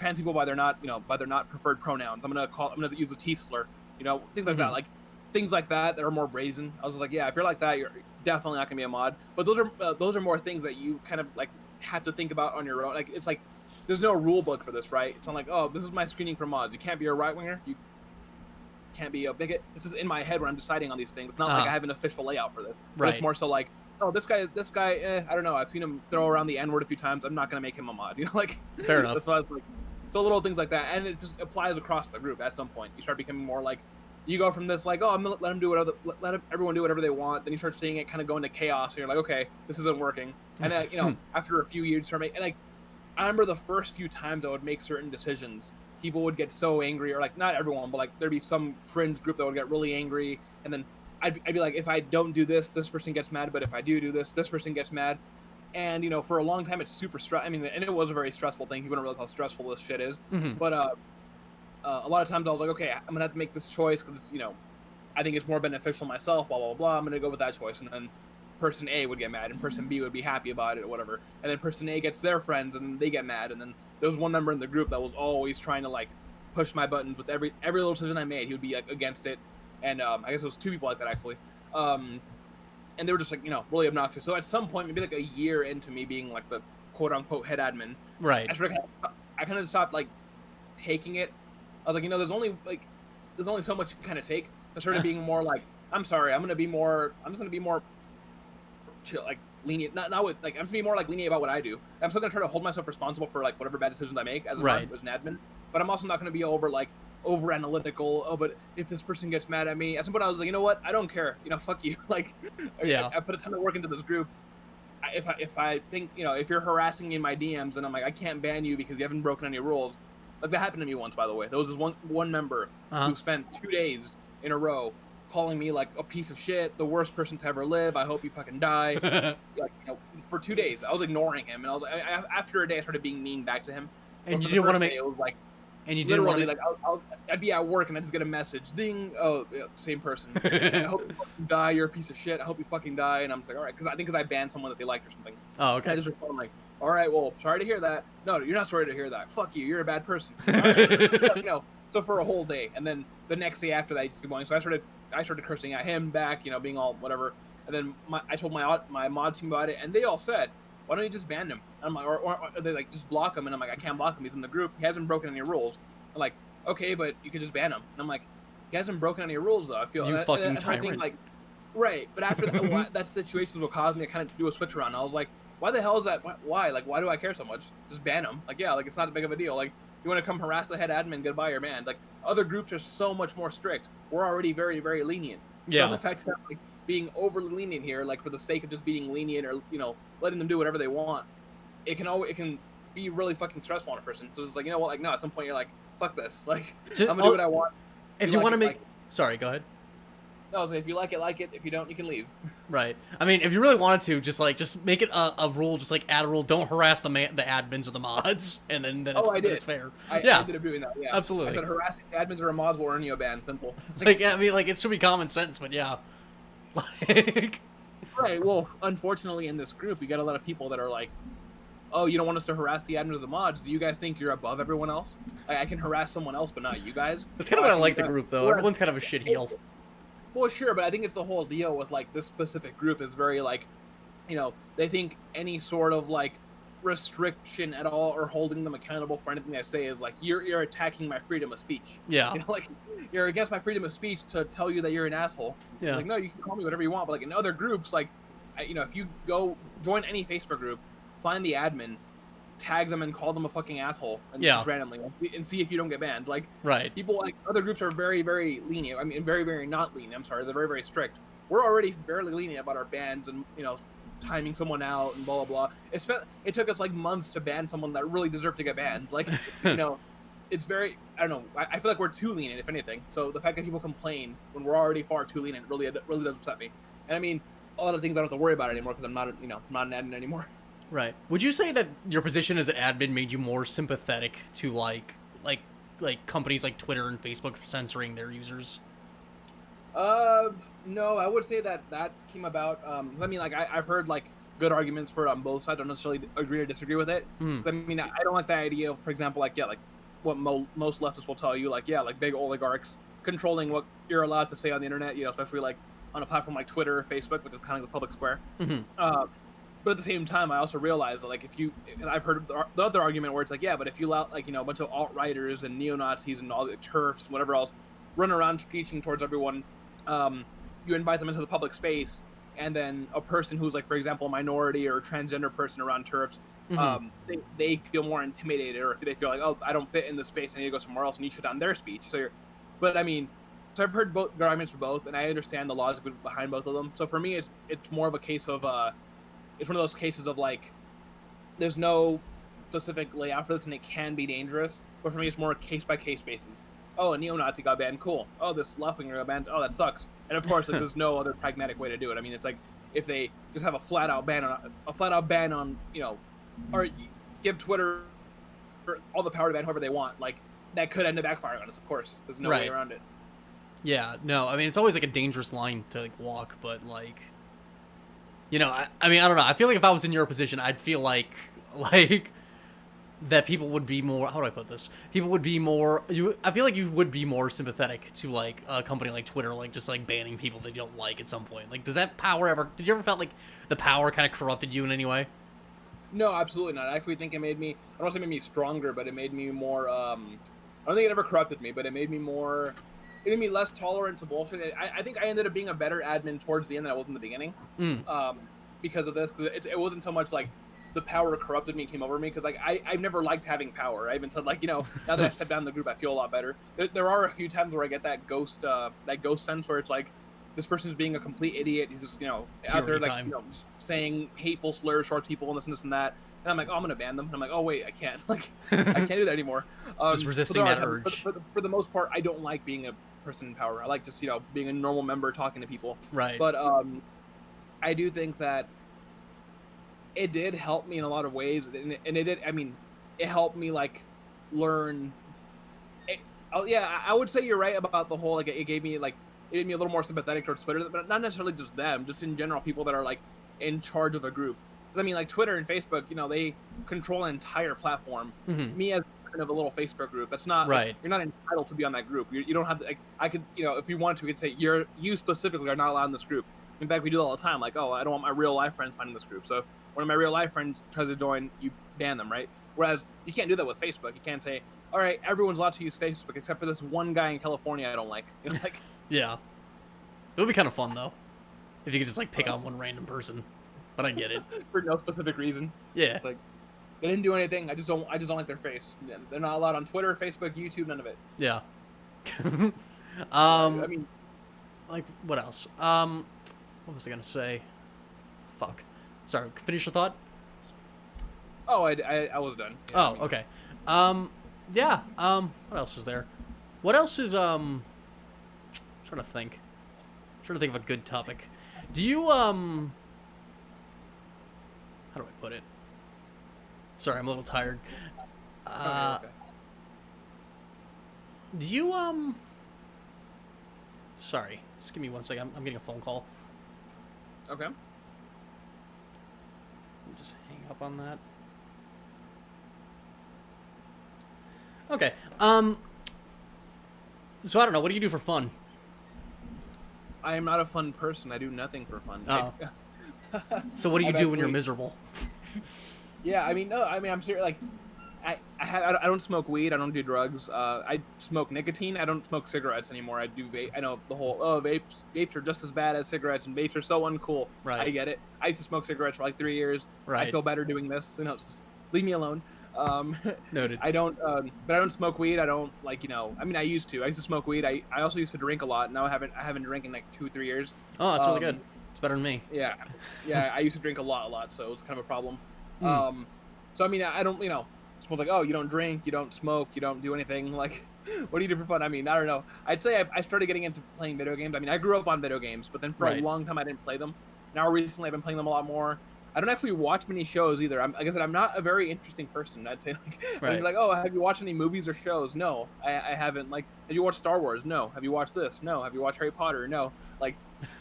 their not preferred pronouns. I'm gonna use a T slur, things like that, like things like that are more brazen. I was like, yeah, if you're like that, you're definitely not gonna be a mod. But those are more things that you kind of like have to think about on your own. Like it's like there's no rule book for this, right? It's not like, oh, this is my screening for mods. You can't be a right winger. You can't be a bigot. This is in my head when I'm deciding on these things. It's not like I have an official layout for this. But Right. it's more so like, oh, this guy, I don't know. I've seen him throw around the N-word a few times. I'm not gonna make him a mod. Like Fair enough. That's why I was like, so little things like that, and it just applies across the group. At some point, you start becoming more like, you go from this like, oh, I'm gonna let him do let everyone do whatever they want. Then you start seeing it kind of go into chaos, and you're like, okay, this isn't working. And then, after a few years, you start making, and like, I remember the first few times I would make certain decisions, people would get so angry, or like not everyone, but like there'd be some fringe group that would get really angry, and then I'd be like, if I don't do this, this person gets mad, but if I do this, this person gets mad. And for a long time, it's super stressful. I mean, and it was a very stressful thing. People don't realize how stressful this shit is. But a lot of times I was like, okay, I'm gonna have to make this choice because I think it's more beneficial myself. Blah blah blah. I'm gonna go with that choice, and then person A would get mad, and person B would be happy about it, or whatever. And then person A gets their friends, and they get mad. And then there was one member in the group that was always trying to like push my buttons with every little decision I made. He would be like against it, and I guess it was two people like that actually. And they were just like, really obnoxious. So at some point, maybe like a year into me being like the quote unquote head admin, Right. I kind of stopped like taking it. I was like, there's only so much you can kind of take. I started being more like, I'm sorry, I'm just gonna be more chill, like lenient, not with like, I'm just gonna be more like lenient about what I do. I'm still gonna try to hold myself responsible for like whatever bad decisions I make as an admin, but I'm also not gonna be over analytical. Oh, but if this person gets mad at me, at some point I was like, you know what, I don't care, fuck you. Like, yeah, I put a ton of work into this group. If I think, if you're harassing me in my DMs and I'm like, I can't ban you because you haven't broken any rules. Like that happened to me once, by the way. There was this one member who spent 2 days in a row calling me like a piece of shit, the worst person to ever live. I hope you fucking die. Like, for 2 days, I was ignoring him, and I was like, after a day, I started being mean back to him. And you didn't want to make. It was like, and you didn't want to. Like, I'd be at work and I'd just get a message, ding. Oh, yeah, same person. I hope you fucking die. You're a piece of shit. I hope you fucking die. And I'm just like, all right, because I banned someone that they liked or something. Oh, okay. And I just respond like, all right, well, sorry to hear that. No, you're not sorry to hear that. Fuck you. You're a bad person. Right. So for a whole day, and then the next day after that, I just kept going. So I started cursing at him back, being all whatever. And then I told my mod team about it, and they all said, why don't you just ban him? And I'm like, or they like, just block him. And I'm like, I can't block him. He's in the group. He hasn't broken any rules. I'm like, okay, but you could just ban him. And I'm like, he hasn't broken any rules though. I feel you fucking tyrant. Like, right. But after that situation will cause me to kind of do a switch around. I was like, why the hell is that? Why? Like, why do I care so much? Just ban him. Like, yeah, like it's not a big of a deal. Like, you want to come harass the head admin? Goodbye, you're banned. Like, other groups are so much more strict. We're already very, very lenient. Yeah. So the fact that like being overly lenient here, like for the sake of just being lenient or letting them do whatever they want, it can be really fucking stressful on a person. So it's like, what? Like, no, at some point you're like, fuck this. Like, I'm gonna do what I want. If you want to make, sorry, go ahead. No, so if you like it. If you don't, you can leave. Right. I mean, if you really wanted to, just make it a rule. Just like add a rule. Don't harass the admins or the mods, and then it's fair. I ended up doing that. Yeah, absolutely. I said harassing admins or mods will earn you a ban. Simple. Like, I mean, like it should be common sense, but yeah. Like. Right. Well, unfortunately, in this group, you got a lot of people that are like, oh, you don't want us to harass the admins or the mods? Do you guys think you're above everyone else? Like, I can harass someone else, but not you guys. That's kind of what I like the group, though. Everyone's kind of a shit heel. Well, sure, but I think it's the whole deal with like this specific group is very like, they think any sort of like restriction at all or holding them accountable for anything I say is like you're attacking my freedom of speech. Yeah. Like you're against my freedom of speech to tell you that you're an asshole. Yeah. Like, no, you can call me whatever you want, but like in other groups, like, if you go join any Facebook group, find the admin, tag them and call them a fucking asshole, and just randomly, and see if you don't get banned. Like, right. People like other groups are very, very lenient. I mean, very, very not lenient. I'm sorry, they're very, very strict. We're already fairly lenient about our bans and timing someone out and blah blah blah. It took us like months to ban someone that really deserved to get banned. Like, it's very, I don't know. I feel like we're too lenient, if anything. So the fact that people complain when we're already far too lenient really does upset me. And I mean, a lot of things I don't have to worry about anymore because I'm not, I'm not an admin anymore. Right. Would you say that your position as an admin made you more sympathetic to like companies like Twitter and Facebook censoring their users? No, I would say that came about. I mean, like I've heard like good arguments for it on both sides. I don't necessarily agree or disagree with it. Hmm. I mean, I don't like the idea of, for example, like like what most leftists will tell you, like like big oligarchs controlling what you're allowed to say on the internet. Especially like on a platform like Twitter or Facebook, which is kind of the public square. Mm-hmm. But at the same time, I also realize that, like, and I've heard the other argument where it's like, yeah, but if you allow, like, a bunch of alt-righters and neo-Nazis and all the TERFs and whatever else run around screeching towards everyone, you invite them into the public space, and then a person who's, like, for example, a minority or a transgender person around TERFs, they feel more intimidated, or if they feel like, oh, I don't fit in this space, I need to go somewhere else, and you shut down their speech. But I mean, so I've heard both arguments for both, and I understand the logic behind both of them. So for me, it's more of a case of it's one of those cases of like, there's no specific layout for this, and it can be dangerous. But for me, it's more case by case basis. Oh, a neo-Nazi got banned, cool. Oh, this left-winger got banned, oh, that sucks. And of course, like, there's no other pragmatic way to do it. I mean, it's like if they just have a flat-out ban on, or give Twitter all the power to ban whoever they want, like that could end up backfiring on us. Of course, there's no way around it. Yeah, no, I mean, it's always like a dangerous line to like walk, but like, I mean, I don't know. I feel like if I was in your position, I'd feel like that people would be more, how do I put this? People would be more, I feel like you would be more sympathetic to like a company like Twitter, like just like banning people that you don't like at some point. Like, does that power ever, did you ever felt like the power kind of corrupted you in any way? No, absolutely not. I actually think it made me, I don't want to say it made me stronger, but it made me more, I don't think it ever corrupted me, but it made me less tolerant to bullshit. I think I ended up being a better admin towards the end than I was in the beginning, because of this. Because it wasn't so much like the power corrupted me and came over me. Because like I've never liked having power. I even said like now that I've stepped down the group, I feel a lot better. There are a few times where I get that ghost sense where it's like this person's being a complete idiot. He's just out there like saying hateful slurs towards people and this and that. And I'm like, oh, I'm gonna ban them. And I'm like, oh wait, I can't. Like, I can't do that anymore. Just resisting that urge. But for the most part, I don't like being a person in power. I like just being a normal member talking to people. Right. But I do think that it did help me in a lot of ways, and it did. I mean, it helped me like learn. I would say you're right about the whole like it made me a little more sympathetic towards Twitter, but not necessarily just them, just in general, people that are like in charge of a group. I mean, like Twitter and Facebook, they control an entire platform. Mm-hmm. Me as kind of a little Facebook group, that's not right. Like, you're not entitled to be on that group. You don't have to, like, I could, if you wanted to, we could say you specifically are not allowed in this group. In fact, we do it all the time. Like, oh, I don't want my real life friends finding this group. So if one of my real life friends tries to join, you ban them, right? Whereas you can't do that with Facebook. You can't say, all right, everyone's allowed to use Facebook except for this one guy in California I don't like. Like. Yeah, it would be kind of fun though, if you could just like pick on one random person. But I get it. For no specific reason. Yeah. It's like they didn't do anything. I just don't like their face. They're not allowed on Twitter, Facebook, YouTube, none of it. Yeah. I mean, like what else? What was I gonna say? Fuck. Sorry. Finish your thought. Oh, I was done. Yeah, oh, okay. Yeah. What else is there? What else is I'm trying to think. Of a good topic. Do you how do I put it? Sorry, I'm a little tired. Okay. Do you sorry, just give me 1 second. I'm getting a phone call. Okay. Let me just hang up on that. Okay. So I don't know. What do you do for fun? I am not a fun person. I do nothing for fun. Oh. So what do you do when you're miserable? Yeah, I mean, no, I mean, I'm serious. Like, I don't smoke weed. I don't do drugs. I smoke nicotine. I don't smoke cigarettes anymore. I do vape. I know the whole vapes are just as bad as cigarettes, and vapes are so uncool. Right. I get it. I used to smoke cigarettes for like 3 years. Right. I feel better doing this. Just leave me alone. Noted. I don't, but I don't smoke weed. I don't I mean, I used to smoke weed. I also used to drink a lot. Now I haven't drank in like 2 or 3 years. Oh, that's really good. It's better than me. Yeah. I used to drink a lot. So it was kind of a problem. Mm. So I mean, I don't, Someone's like, oh, you don't drink, you don't smoke, you don't do anything. Like, what do you do for fun? I mean, I don't know. I'd say I started getting into playing video games. I mean, I grew up on video games, but then for a long time I didn't play them. Now recently I've been playing them a lot more. I don't actually watch many shows either. Like I said, I'm not a very interesting person. I'd say I'd be like, oh, have you watched any movies or shows? No, I haven't. Like, have you watched Star Wars? No. Have you watched this? No. Have you watched Harry Potter? No. Like,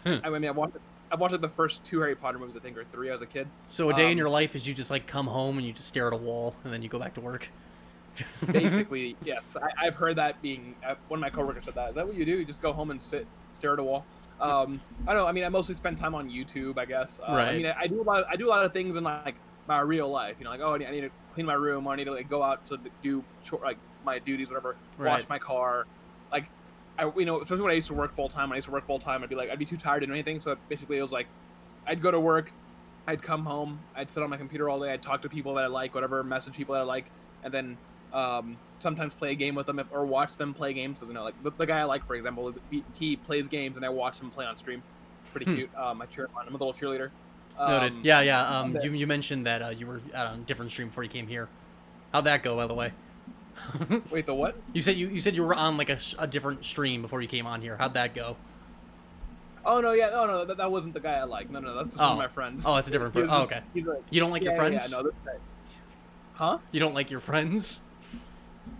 I mean, I've watched like the first 2 Harry Potter movies, I think, or 3 as a kid. So a day in your life is you just like come home and you just stare at a wall and then you go back to work. Basically, yes. I've heard that being one of my coworkers said that. Is that what you do? You just go home and stare at a wall? I don't know. I mean, I mostly spend time on YouTube, I guess. Right. I mean, I do a lot of things in like my real life. You know, like, oh, I need to clean my room, or I need to like go out to do like my duties, whatever. Wash my car. Like, especially when I used to work full time. When I used to work full time, I'd be too tired to do anything. So basically, it was like, I'd go to work, I'd come home, I'd sit on my computer all day, I'd talk to people that I like, whatever, message people that I like, and then sometimes play a game with them or watch them play games. Because like the guy I like, for example, he plays games and I watch him play on stream. Pretty cute. I cheer him on. I'm a little cheerleader. Noted. Yeah. You mentioned that you were on a different stream before you came here. How'd that go, by the way? Wait, the what? You said you were on like a different stream before you came on here. How'd that go? Oh no, yeah, no, that wasn't the guy I like. No, that's just one of my friends. Oh, that's a different person. Oh, okay. Like, you don't like your friends? Yeah, no, huh? You don't like your friends?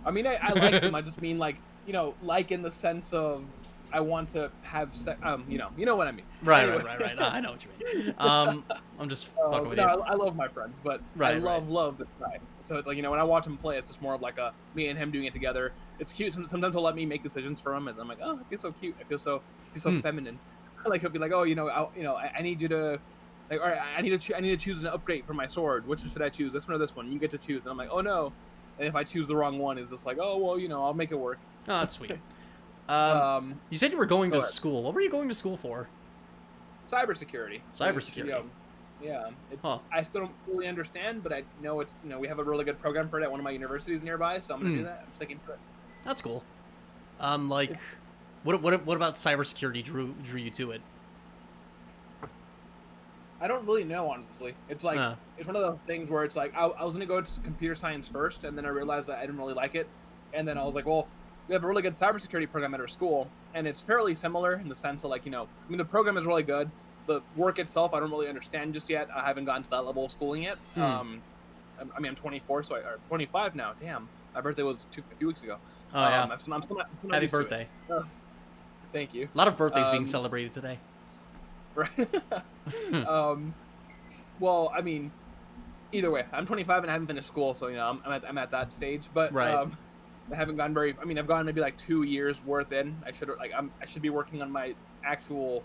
I mean, I like them. I just mean like, like in the sense of I want to have sex. You know what I mean. Right. I know what you mean. I'm just fucking with you. I love my friends, but I love this guy. So it's like, when I watch him play, it's just more of like a me and him doing it together. It's cute. Sometimes he'll let me make decisions for him, and I'm like, oh, I feel so cute. I feel so feminine. Like he'll be like, oh, I need you to, like, all right, I need to choose an upgrade for my sword. Which should I choose? This one or this one? You get to choose. And I'm like, oh no. And if I choose the wrong one, it's just like, oh well, I'll make it work. Oh, that's sweet. You said you were going to school. What were you going to school for? Cybersecurity. Cybersecurity. Yeah. I still don't fully understand, but I know it's we have a really good program for it at one of my universities nearby, so I'm gonna do that. I'm sticking to it. That's cool. What about cybersecurity drew you to it? I don't really know, honestly. It's like it's one of those things where it's like I was gonna go into computer science first, and then I realized that I didn't really like it, and then I was like, well, we have a really good cybersecurity program at our school, and it's fairly similar in the sense of like the program is really good. The work itself, I don't really understand just yet. I haven't gotten to that level of schooling yet. I'm 24, so or 25 now. Damn, my birthday was a few weeks ago. Oh yeah. I'm still not Happy birthday. Thank you. A lot of birthdays being celebrated today. Right. Well, I mean, either way, I'm 25 and I haven't finished school, so I'm at that stage. But I haven't gone very. I mean, I've gone maybe like 2 years worth in. I should be working on my actual.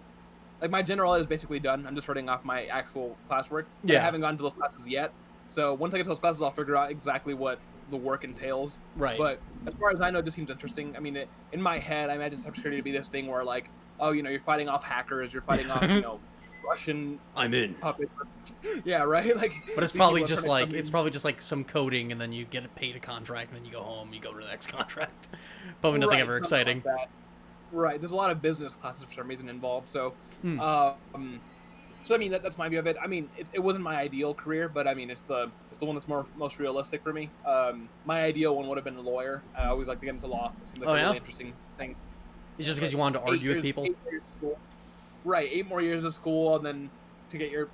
Like my general ed is basically done. I'm just starting off my actual classwork. Yeah. I haven't gone to those classes yet. So once I get to those classes, I'll figure out exactly what the work entails. Right. But as far as I know, it just seems interesting. I mean, in my head, I imagine cybersecurity to be this thing where like, oh, you're fighting off hackers, you're fighting off, Russian. I'm in. Puppets. Yeah, right. Like. But it's probably just like some coding, and then you get paid a contract, and then you go home, you go to the next contract. Probably nothing ever exciting. Like that. Right. There's a lot of business classes for some reason involved. So. So I mean that's my view of it. I mean it wasn't my ideal career, but I mean it's the one that's most realistic for me. My ideal one would have been a lawyer. I always like to get into law. It seems like a really interesting thing. It's just because you wanted to argue with people. 8 years of school. Right, 8 more years of school, and then to get your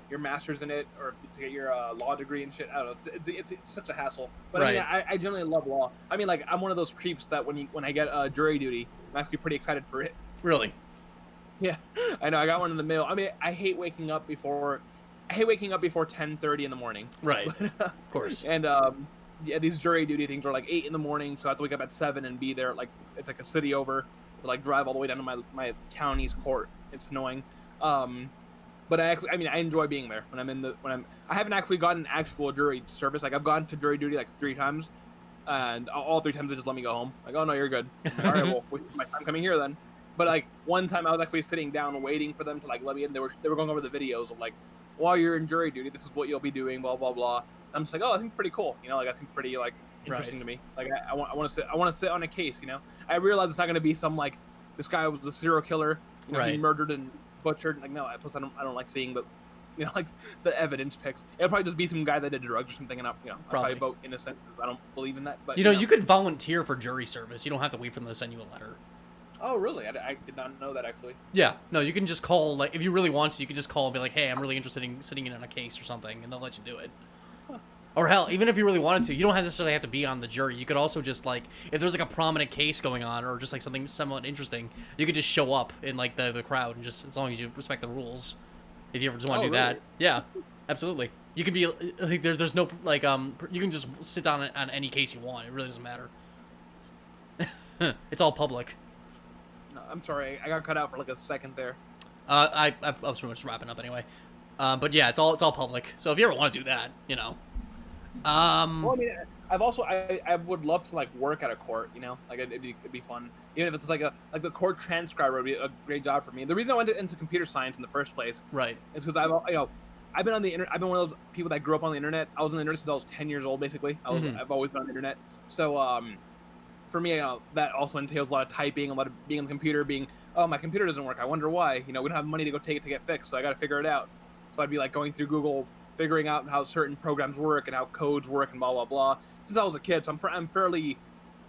your master's in it, or to get your law degree and shit. I don't know. It's such a hassle. But I mean I generally love law. I mean like I'm one of those creeps that when I get jury duty, I'm actually pretty excited for it. Really. Yeah, I know. I got one in the mail. I mean, I hate waking up before 10:30 in the morning. Right. Of course. And these jury duty things are like 8 in the morning, so I have to wake up at 7 and be there. Like it's like a city over to like drive all the way down to my county's court. It's annoying. But I enjoy being there I haven't actually gotten actual jury service. Like I've gone to jury duty like 3 times, and all 3 times they just let me go home. Like, oh no, you're good. Like, all right, well, my time coming here then. But like one time I was actually sitting down waiting for them to like let me in. They were going over the videos of like, while you're in jury duty, this is what you'll be doing, blah blah blah. And I'm just like, oh, I think it's pretty cool. Like that seems pretty like interesting to me. Like I want to sit on a case. I realize it's not going to be some like this guy was a serial killer. He murdered and butchered. Like no, plus I don't like seeing the like the evidence picks. It'll probably just be some guy that did drugs or something, and I'll probably vote innocent because I don't believe in that. But you could volunteer for jury service. You don't have to wait for them to send you a letter. Oh, really? I did not know that, actually. Yeah, no, you can just call, like, if you really want to, you can just call and be like, hey, I'm really interested in sitting in on a case or something, and they'll let you do it. Or hell, even if you really wanted to, you don't necessarily have to be on the jury. You could also just, like, if there's, like, a prominent case going on or just, like, something somewhat interesting, you could just show up in, like, the crowd and just, as long as you respect the rules, if you ever just want to do that. Yeah, absolutely. You could be, like, there's no, like, you can just sit down on any case you want. It really doesn't matter. It's all public. No, I'm sorry. I got cut out for, like, a second there. I was pretty much wrapping up anyway. But yeah, it's all public. So if you ever want to do that, Well, I mean, I would love to, like, work at a court, like it'd be fun. Even if it's like the court transcriber would be a great job for me. The reason I went into computer science in the first place, right, is because I've been on the internet. I've been one of those people that grew up on the internet. I was on the internet since I was 10 years old, basically. I've always been on the internet. So for me, that also entails a lot of typing, a lot of being on the computer, my computer doesn't work. I wonder why. We don't have money to go take it to get fixed, so I got to figure it out. So I'd be like going through Google, figuring out how certain programs work and how codes work and blah blah blah. Since I was a kid, so I'm fairly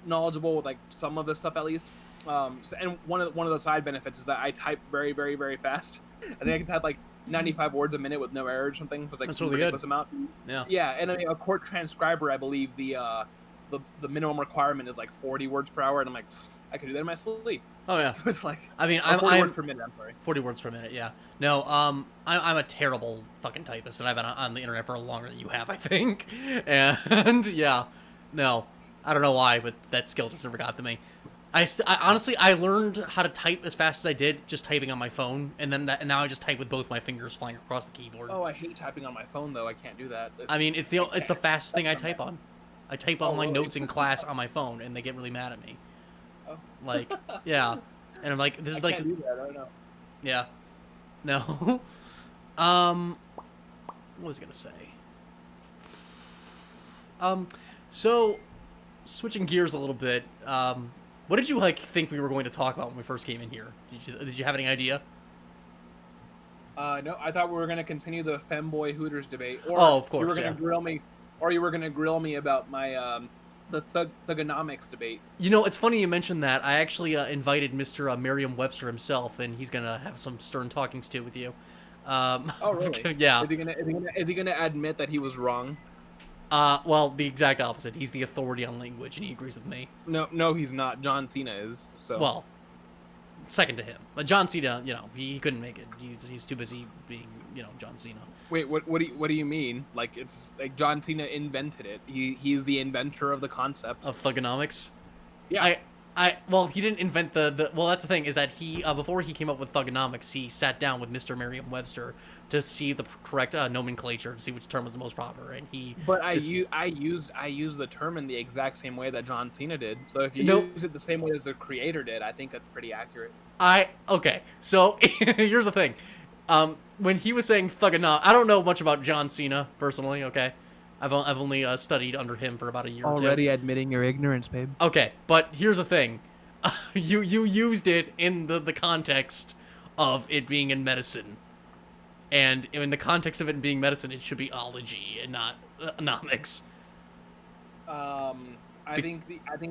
knowledgeable with, like, some of this stuff at least. And one of the side benefits is that I type very, very, very fast. I think I can type like 95 words a minute with no error or something. It's like that's really good. Amount. Yeah. Yeah, and I mean, a court transcriber, I believe the minimum requirement is like 40 words per hour, and I'm like, I could do that in my sleep. Oh yeah. So it's like, I mean, 40 words per minute. I'm sorry. 40 words per minute. Yeah. No. I'm a terrible fucking typist, and I've been on the internet for longer than you have, I think. And yeah, no, I don't know why, but that skill just never got to me. I honestly learned how to type as fast as I did just typing on my phone, and now I just type with both my fingers flying across the keyboard. Oh, I hate typing on my phone though. I can't do that. I mean, it's the fastest thing I type on. I type all my notes in class on my phone, and they get really mad at me. Oh. Like, yeah, and I'm like, this is like, can't do that. I don't know. Yeah, no. What was I gonna say? So switching gears a little bit. What did you think we were going to talk about when we first came in here? Did you have any idea? No, I thought we were going to continue the femboy Hooters debate. Or of course, you were going to grill me, or you were going to grill me about my the thugonomics debate. It's funny you mentioned that. I actually invited Mr. Merriam-Webster himself, and he's going to have some stern talkings to with you. Oh, really? Yeah. Is he gonna admit that he was wrong? Well, the exact opposite. He's the authority on language, and he agrees with me. No, he's not. John Cena is. So. Well, second to him. But John Cena, he couldn't make it. He's too busy being, John Cena. Wait, what do you mean? Like, it's like John Cena invented it. He's the inventor of the concept of thugonomics. Yeah. Well, he didn't invent well, that's the thing, is that he before he came up with thugonomics, he sat down with Mr. Merriam-Webster to see the correct nomenclature, to see which term was the most proper, and he. But I used the term in the exact same way that John Cena did. So if you use it the same way as the creator did, I think that's pretty accurate. Okay. So here's the thing, when he was saying thugonomics, I don't know much about John Cena personally. Okay. I've only studied under him for about a year or two. Already admitting your ignorance, babe. Okay, but here's the thing. You used it in the context of it being in medicine. And in the context of it being medicine, it should be ology and not economics. I think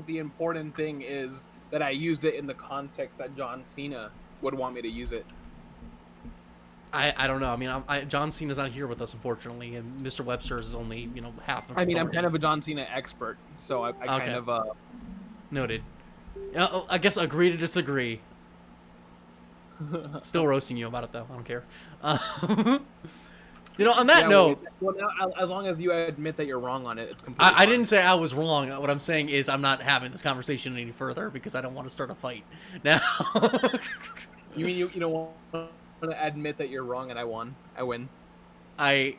the important thing is that I used it in the context that John Cena would want me to use it. I don't know. I mean, John Cena's not here with us, unfortunately, and Mr. Webster is only, half of I mean, I'm kind of a John Cena expert, so I kind of... Noted. I guess agree to disagree. Still roasting you about it, though. I don't care. On that note... Well, now, as long as you admit that you're wrong on it, it's completely I didn't say I was wrong. What I'm saying is I'm not having this conversation any further because I don't want to start a fight. Now... You mean you don't want to admit that you're wrong and I won? I win. I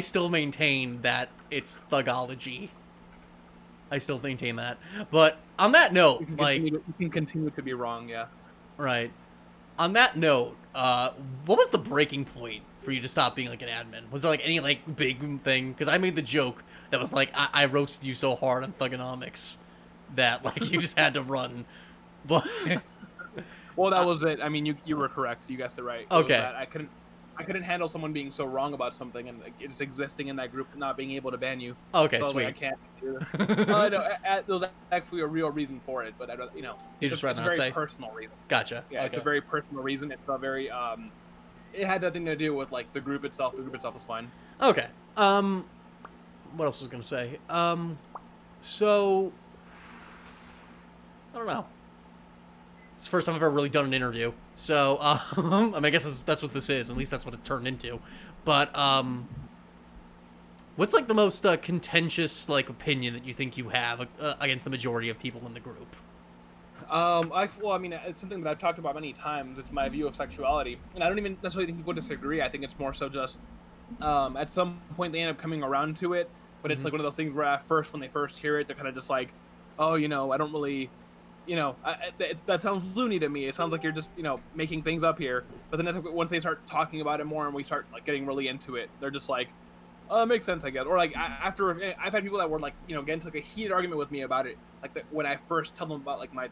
still maintain that it's thugology. I still maintain that. But on that note, you can continue to be wrong, yeah. Right. On that note, what was the breaking point for you to stop being like an admin? Was there any big thing? Because I made the joke that was I roasted you so hard on thugonomics that you just had to run. But well, that was it. I mean, you were correct. You guessed it right. Okay. I I couldn't handle someone being so wrong about something and like, just existing in that group and not being able to ban you. Okay, so I was sweet. like, I can't do this. No, there's actually a real reason for it, but I don't, You it's just a rather not very say? personal reason. Gotcha. Yeah, Okay. it's a very personal reason. It's a very it had nothing to do with like the group itself. The group itself was fine. Okay. What else was I gonna say? So I don't know. It's the first time I've ever really done an interview. So, I mean, I guess that's what this is. At least that's what it turned into. But, what's, like, the most contentious, like, opinion that you think you have against the majority of people in the group? Well, I mean, it's something that I've talked about many times. It's my view of sexuality. And I don't even necessarily think people disagree. I think it's more so just, at some point they end up coming around to it. But it's like one of those things where at first, when they first hear it, they're kind of just like, oh, I don't really... that sounds loony to me. It sounds like you're just, making things up here. But then once they start talking about it more and we start like getting really into it, they're just like, oh, it makes sense, I guess. Or like after I've had people that were like, get into like a heated argument with me about it, like when I first tell them about like my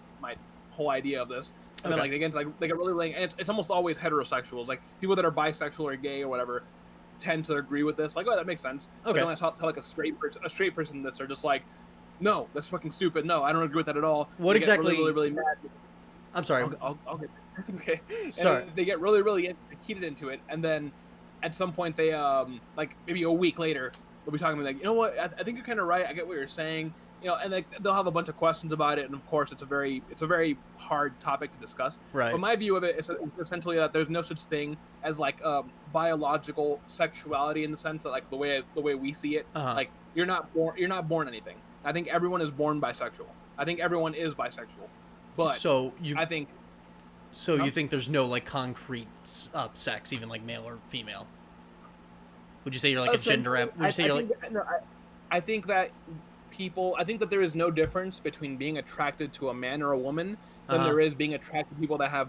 whole idea of this, and then like again, they get really late, and it's almost always heterosexuals, like people that are bisexual or gay or whatever, tend to agree with this. Like, oh, that makes sense. Okay. But then when I tell like a straight person this, they're just like, no, that's fucking stupid. No, I don't agree with that at all. What they exactly? Get really, really, really mad. I'm sorry. I'll get okay. Sorry. They get really, really heated into it, and then at some point they like maybe a week later they'll be talking to me like, you know what? I think you're kind of right. I get what you're saying. And they'll have a bunch of questions about it, and of course it's a very hard topic to discuss. Right. But my view of it is essentially that there's no such thing as like biological sexuality in the sense that like the way we see it. Like you're not born anything. I think everyone is born bisexual. I think everyone is bisexual. But I think you think there's no like concrete sex, even like male or female? Would you say you're like a gender? Would you say you're like? I think that there is no difference between being attracted to a man or a woman than there is being attracted to people that have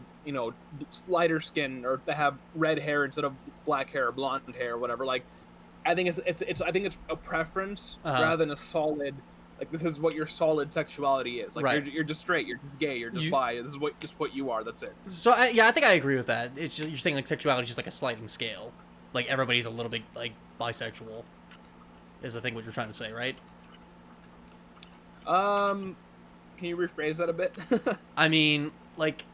lighter skin or that have red hair instead of black hair or blonde hair or whatever. Like, I think it's a preference rather than a solid. Like, this is what your solid sexuality is. Like, right. you're just straight, you're just gay, you're just bi. This is what you are. That's it. So I think I agree with that. It's just, you're saying like sexuality is just like a sliding scale. Like everybody's a little bit like bisexual. Is I think what you're trying to say, right? Can you rephrase that a bit? I mean, like,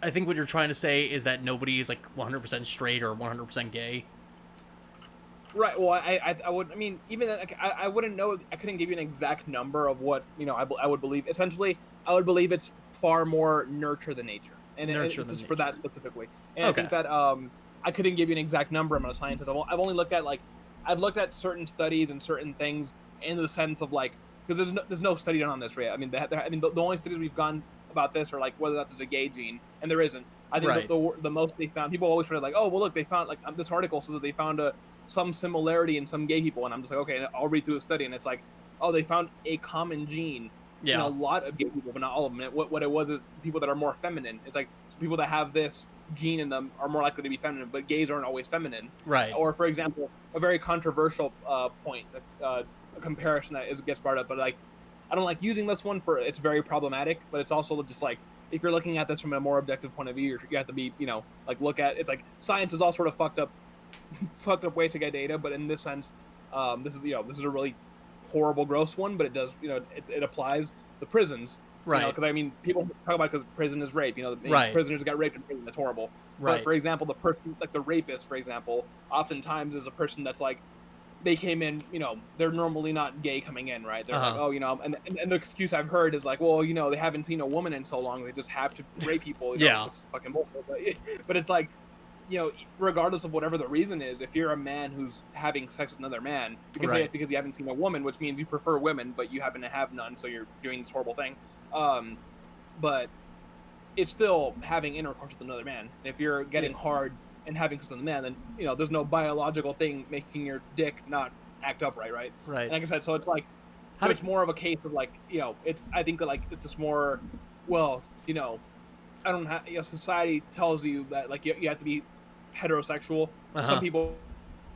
I think what you're trying to say is that nobody is like 100% straight or 100% gay. Right. Well, I would. I mean, even then, I wouldn't know. I couldn't give you an exact number of what I would believe. Essentially, I would believe it's far more nurture than nature, and it's just for that specifically. And I think that I couldn't give you an exact number. I'm not a scientist. I've only looked at I've looked at certain studies and certain things in the sense of like, because there's no study done on this, right? I mean, the only studies we've gone about this are like whether that's a gay gene, and there isn't. I think the most they found, people always try to like, oh well, look, they found like this article says that they found some similarity in some gay people, and I'm just like, okay, I'll read through the study, and it's like, oh, they found a common gene in a lot of gay people, but not all of them. And what it was is people that are more feminine. It's like people that have this gene in them are more likely to be feminine, but gays aren't always feminine. Right. Or for example, a very controversial point, a comparison that gets brought up, but like, I don't like using this one for it's very problematic, but it's also just like, if you're looking at this from a more objective point of view, you have to be, like look at it's like science is all sort of fucked up ways to get data, but in this sense, this is a really horrible, gross one, but it does, it applies the prisons, right? Because I mean, people talk about it because prison is rape, right. Prisoners got raped in prison, that's horrible, right? But for example, the person, like the rapist, for example, oftentimes is a person that's like, they came in, they're normally not gay coming in, right? They're like, oh, and the excuse I've heard is like, well, they haven't seen a woman in so long, they just have to rape people. Yeah. It's fucking bullshit. But it's like, regardless of whatever the reason is, if you're a man who's having sex with another man, you can say it's because you haven't seen a woman, which means you prefer women, but you happen to have none, so you're doing this horrible thing. But it's still having intercourse with another man. If you're getting hard and having sex with a man, then there's no biological thing making your dick not act upright, right? Right. And like I said, so it's like, it's more of a case of like, I think that like it's just more, well, I don't have, society tells you that like you have to be heterosexual. Some people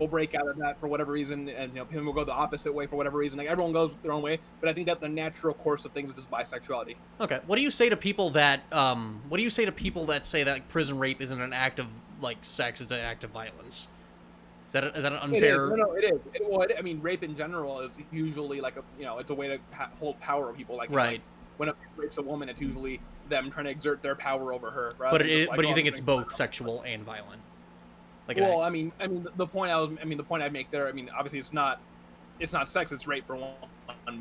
will break out of that for whatever reason, and people will go the opposite way for whatever reason. Like everyone goes their own way, but I think that the natural course of things is just bisexuality. Okay. What do you say to people that say that prison rape isn't an act of like sex, it's an act of violence? Is that an It is. unfair? No, it is. I mean, rape in general is usually like it's a way to hold power over people. Like, like Right. when a man rapes a woman, it's usually them trying to exert their power over her, rather But than just like, but oh, you I'm think just it's gonna both sexual and violent? Like well, the point I'd make there. I mean, obviously, it's not sex, it's rape for one.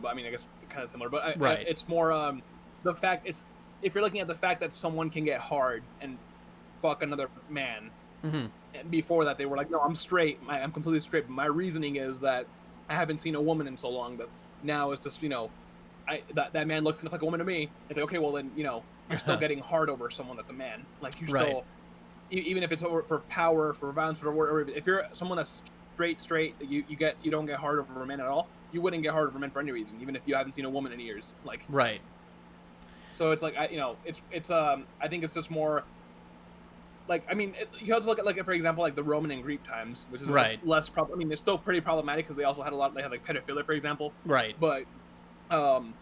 But I mean, I guess kind of similar. But right. it's more the fact it's if you're looking at the fact that someone can get hard and fuck another man. Mm-hmm. And before that, they were like, no, I'm straight. I'm completely straight. But my reasoning is that I haven't seen a woman in so long that now it's just that man looks enough like a woman to me. It's like, okay, well then you're still getting hard over someone that's a man. Like you're Right. still even if it's over for power, for violence, or if you're someone that's straight, you don't get hard over men at all. You wouldn't get hard over men for any reason, even if you haven't seen a woman in years. Like Right. so, it's like it's I think it's just more like I mean you also look at like for example like the Roman and Greek times, which is Right. less problem. I mean, it's still pretty problematic because they also had they had like pedophilia, for example. Right. But um,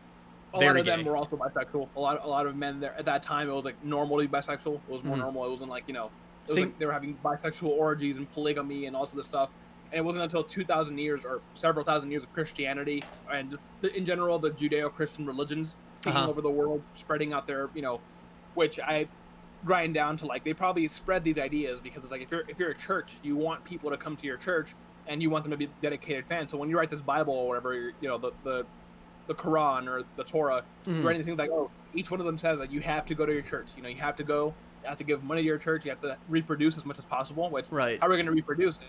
a Very lot of them gay. were also bisexual. A lot of men there at that time, it was like normal to be bisexual. It was more Mhm. normal. It wasn't like it was Same. like they were having bisexual orgies and polygamy and all this stuff. And it wasn't until 2,000 years or several thousand years of Christianity and just in general the Judeo-Christian religions taking over the world, spreading out their which I grind down to like they probably spread these ideas because it's like if you're a church, you want people to come to your church and you want them to be dedicated fans. So when you write this Bible or whatever, the Quran or the Torah, you're Mhm. writing things like, oh, each one of them says that you have to go to your church. You have to go. You have to give money to your church. You have to reproduce as much as possible. Which Right. how are we going to reproduce?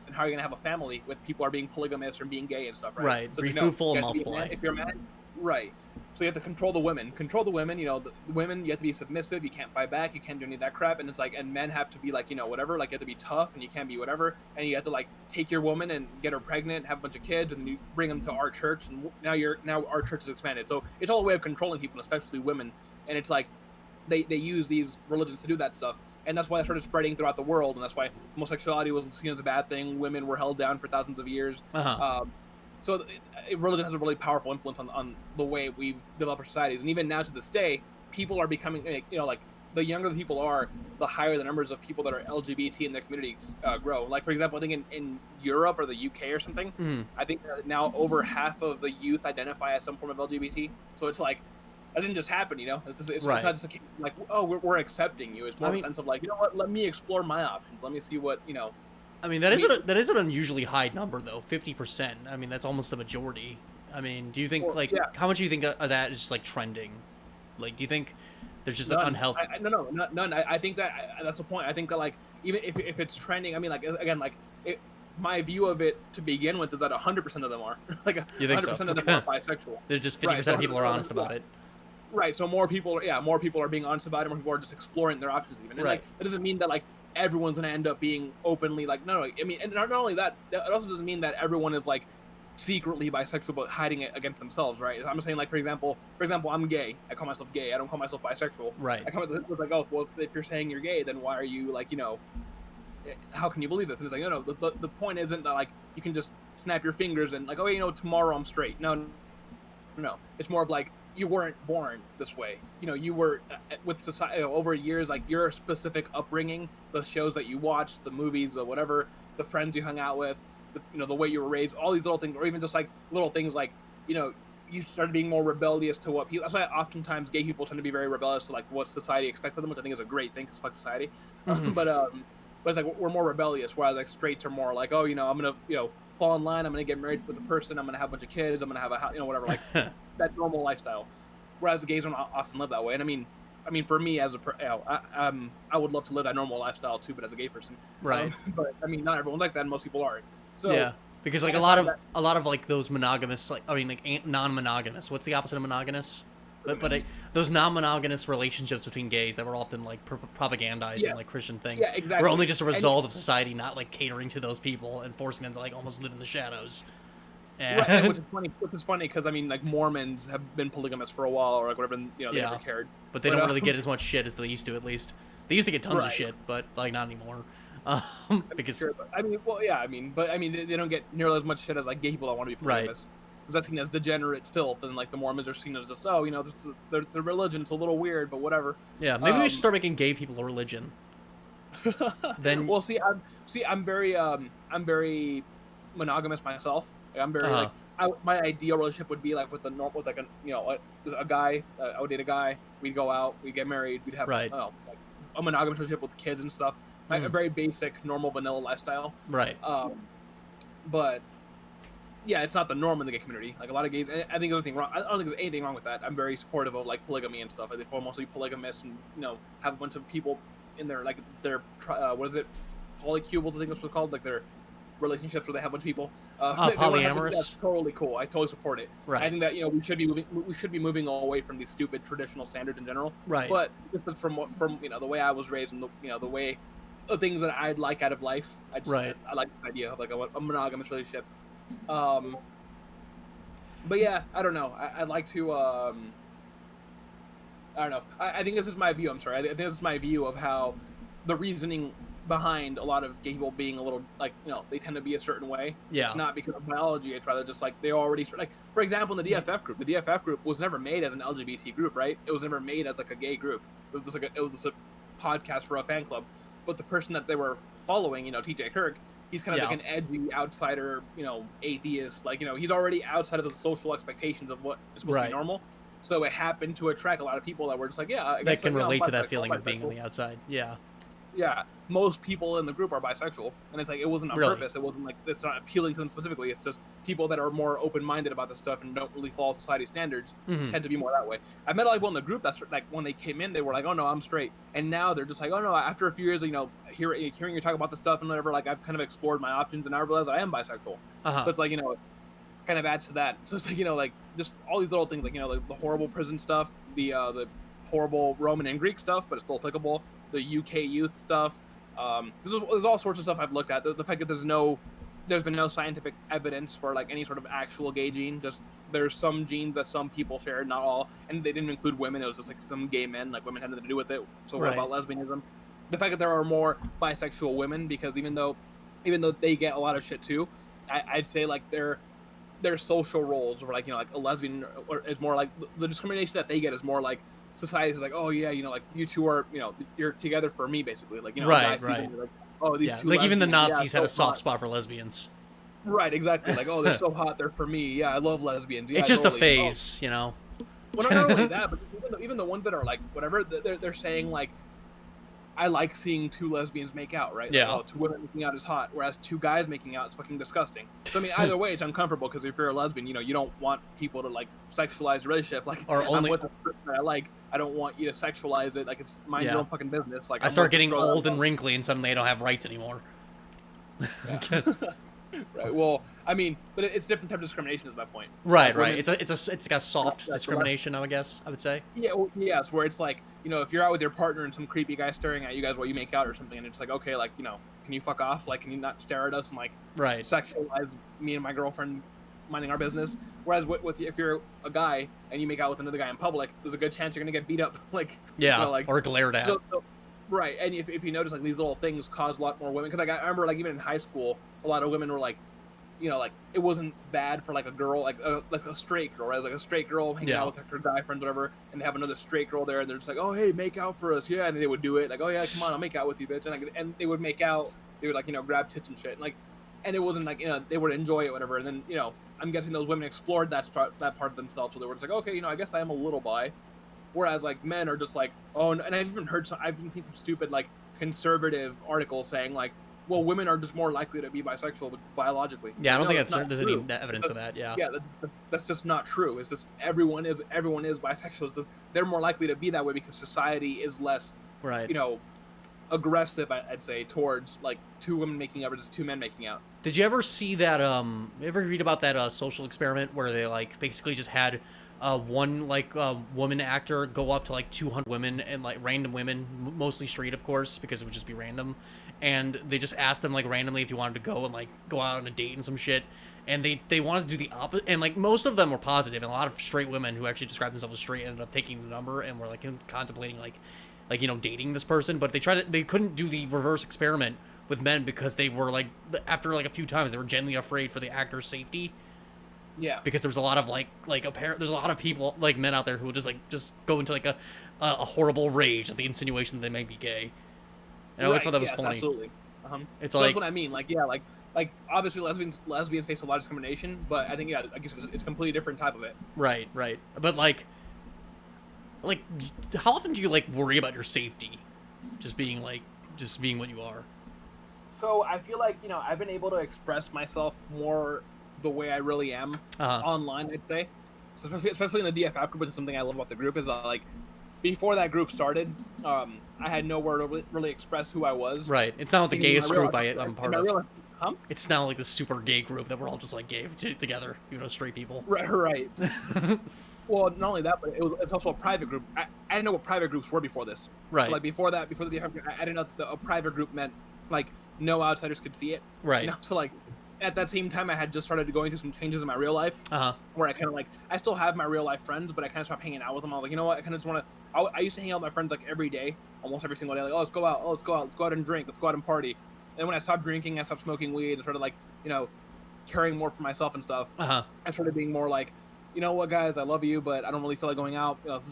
And how are you going to have a family with people are being polygamous or being gay and stuff, right? Right. So Be you fruitful and you have to be a man. multiply. If you're a man, right. So you have to control the women. Control the women. The women, you have to be submissive. You can't fight back. You can't do any of that crap. And it's like, and men have to be like, whatever. Like you have to be tough, and you can't be whatever. And you have to like take your woman and get her pregnant, have a bunch of kids, and then you bring them to our church. And now our church is expanded. So it's all a way of controlling people, especially women. And it's like they use these religions to do that stuff. And that's why it started spreading throughout the world. And that's why homosexuality was seen as a bad thing. Women were held down for thousands of years. So religion has a really powerful influence on the way we've developed our societies. And even now to this day, people are becoming, like the younger the people are, the higher the numbers of people that are LGBT in their community grow. Like, for example, I think in Europe or the UK or something, I think now over half of the youth identify as some form of LGBT. So it's like, that didn't just happen, It's Right. not just like, oh, we're accepting you. It's more a sense of like, you know what, let me explore my options. Let me see what, I mean, that is an unusually high number, though. 50%. I mean, that's almost a majority. I mean, do you think how much do you think of that is just like trending? Like, do you think there's just an unhealthy? No, none. I think that that's the point. I think that like even if it's trending, I mean, like again, like my view of it to begin with is that 100% of them are like You think 100% so? of them are bisexual. There's just 50% of people are honest about it. Right. So more people are being honest about it. More people are just exploring their options even. And Right. like that doesn't mean that like everyone's gonna end up being openly like no. I mean, and not only that, it also doesn't mean that everyone is like secretly bisexual but hiding it against themselves, right? I'm saying like for example, I'm gay. I call myself gay. I don't call myself bisexual. Right. I come with like, oh, well, if you're saying you're gay, then why are you like, how can you believe this? And it's like, no, the point isn't that like you can just snap your fingers and like, oh, tomorrow I'm straight. No. It's more of like you weren't born this way. You were with society over years, like your specific upbringing, the shows that you watched, the movies or whatever, the friends you hung out with, the way you were raised, all these little things, or even just like little things like, you started being more rebellious to what people. That's why oftentimes gay people tend to be very rebellious to like what society expects of them, which I think is a great thing because fuck society. Mm-hmm. But it's like we're more rebellious, whereas like straights are more like, oh, I'm gonna fall in line, I'm gonna get married with a person, I'm gonna have a bunch of kids, I'm gonna have a house, whatever, like that normal lifestyle. Whereas the gays don't often live that way. And I mean, for me as I would love to live that normal lifestyle too, but as a gay person, Right. But I mean, not everyone's like that, and most people aren't. So yeah, because like a lot of like those monogamous, like I mean, like non-monogamous. What's the opposite of monogamous? But those non-monogamous relationships between gays that were often like propagandized in like Christian things were only just a result of society not like catering to those people and forcing them to like almost live in the shadows. Right, which is funny because I mean, like Mormons have been polygamous for a while, or like whatever, they never cared. But they don't really get as much shit as they used to. At least they used to get tons of shit, but like not anymore. Because sure, but, I mean, well, yeah, they don't get nearly as much shit as like gay people that want to be polygamous. Right. That's seen as degenerate filth, and like the Mormons are seen as just their religion. It's a little weird, but whatever. Yeah, maybe we should start making gay people a religion. Then Well, I'm very monogamous myself. Like, I'm very uh like my ideal relationship would be like with with like a guy. I would date a guy. We'd go out. We'd get married. We'd have right. like a monogamous relationship with kids and stuff. Like a Mm, very basic, normal, vanilla lifestyle. right. But yeah, it's not the norm in the gay community. Like a lot of gays, I think there's anything wrong. I don't think there's anything wrong with that. I'm very supportive of like polygamy and stuff. I think we're mostly polygamous and have a bunch of people in their like their what is it, polycubal? I think that's what's called. Like their relationships where they have a bunch of people. Polyamorous. That's totally cool. I totally support it. Right. I think that we should be moving away from these stupid traditional standards in general. Right. But this is from the way I was raised and the way the things that I'd like out of life. Right. I like this idea of like a monogamous relationship. But yeah, I don't know. I'd like to. I don't know. I think this is my view. I'm sorry. I think this is my view of how the reasoning behind a lot of gay people being a little like they tend to be a certain way. Yeah. It's not because of biology. It's rather just like they already like, for example, in the DFF group. The DFF group was never made as an LGBT group, right? It was never made as like a gay group. It was just a podcast for a fan club. But the person that they were following, TJ Kirk, he's kind of like an edgy outsider, atheist. Like, he's already outside of the social expectations of what is supposed to be normal. So it happened to attract a lot of people that were just like, yeah, I that guess, can like, relate to that bisexual, feeling of being on the outside. Yeah. Yeah, most people in the group are bisexual, and it's like it wasn't on purpose. It wasn't like it's not appealing to them specifically. It's just people that are more open-minded about this stuff and don't really follow society standards tend to be more that way. I met a lot of people in the group that's like when they came in, they were like, "Oh no, I'm straight," and now they're just like, "Oh no." After a few years, hearing you talk about the stuff and whatever, like I've kind of explored my options, and I realized that I am bisexual. So it's like kind of adds to that. So it's like like just all these little things, like like the horrible prison stuff, the horrible Roman and Greek stuff, but it's still applicable. The UK youth stuff. There's all sorts of stuff I've looked at. The fact that there's been no scientific evidence for like any sort of actual gay gene. Just there's some genes that some people share, not all, and they didn't include women. It was just like some gay men, like women had nothing to do with it. So what about lesbianism? The fact that there are more bisexual women, because even though they get a lot of shit too, I'd say like their social roles, or like like a lesbian is more like the discrimination that they get is more like society is like, oh yeah, like you two are, you're together for me, basically, like right. Like, oh, these two, like even the Nazis had a soft hot. Spot for lesbians. Right, exactly. Like, oh, they're so hot, they're for me. Yeah, I love lesbians. Yeah, it's just totally. a phase, Well, not only that, but even the ones that are like whatever, they're saying like, I like seeing two lesbians make out, right? Yeah. Like, oh, two women making out is hot, whereas two guys making out is fucking disgusting. So I mean, either way, it's uncomfortable because if you're a lesbian, you don't want people to like sexualize the relationship. Like, or only I'm with the person that I like. I don't want you to sexualize it. Like, it's mind your own fucking business. Like, I start getting old and wrinkly, and suddenly I don't have rights anymore. Yeah. Right. Well, I mean, but it's different type of discrimination is my point. Right. Like, right. It's like a soft discrimination, I guess. I would say. Yeah. Well, yes, where it's like if you're out with your partner and some creepy guy staring at you guys while you make out or something, and it's like, okay, like can you fuck off? Like, can you not stare at us and like sexualize me and my girlfriend minding our business? Whereas if you're a guy and you make out with another guy in public, there's a good chance you're gonna get beat up. Like or glared at. Right, and if you notice, like these little things cause a lot more women. Because like, I remember, like even in high school, a lot of women were like, like it wasn't bad for like a girl, like a straight girl, right? Like a straight girl hanging out with her guy friends, whatever, and they have another straight girl there, and they're just like, oh hey, make out for us, yeah, and they would do it, like, oh yeah, come on, I'll make out with you, bitch, and they would make out, they would like grab tits and shit, and like, and it wasn't like they would enjoy it, whatever, and then I'm guessing those women explored that part of themselves, so they were just like, okay, I guess I am a little bi. Whereas like men are just like, oh, and I've even seen some stupid like conservative articles saying like, well, women are just more likely to be bisexual biologically. Yeah, I don't think there's any evidence of that. Yeah. Yeah, that's just not true. It's just everyone is bisexual. It's just, they're more likely to be that way because society is less aggressive, I'd say, towards like two women making out versus two men making out. Did you ever see that? Ever read about that social experiment where they like basically just had one like woman actor go up to like 200 women and like random women, mostly straight, of course, because it would just be random, and they just asked them like randomly if you wanted to go and like go out on a date and some shit, and they wanted to do the opposite, and like most of them were positive, and a lot of straight women who actually described themselves as straight ended up taking the number and were like contemplating like dating this person, but they couldn't do the reverse experiment with men because they were like, after like a few times, they were genuinely afraid for the actor's safety. Yeah. Because there was a lot of there's a lot of people, like men out there who will just go into like a horrible rage at the insinuation that they may be gay. And I always Right, thought that was yes, funny. absolutely. It's So like, that's what I mean. Like obviously lesbians face a lot of discrimination, but I think I guess it's a completely different type of it. right, right. But like, how often do you like worry about your safety? Just being what you are. So I feel like I've been able to express myself more the way I really am online. I'd say, so especially in the DFF group, which is something I love about the group is like before that group started, I had nowhere to really express who I was. Right. It's not like the gayest group I'm part of. Huh? It's not like the super gay group that we're all just like gay together, straight people. Right, right. Well, not only that, but it's also a private group. I didn't know what private groups were before this. Right. So like before the DFF group, I didn't know that a private group meant like no outsiders could see it. Right. So like at that same time, I had just started going through some changes in my real life. Where I kind of I still have my real life friends, but I kind of stopped hanging out with them. I was like, you know what? I kind of just want to. I used to hang out with my friends like every day, almost every single day. Like, oh, let's go out. Oh, let's go out. Let's go out and drink. Let's go out and party. And when I stopped drinking, I stopped smoking weed, and started caring more for myself and stuff. I started being more like, you know what, guys, I love you, but I don't really feel like going out. Let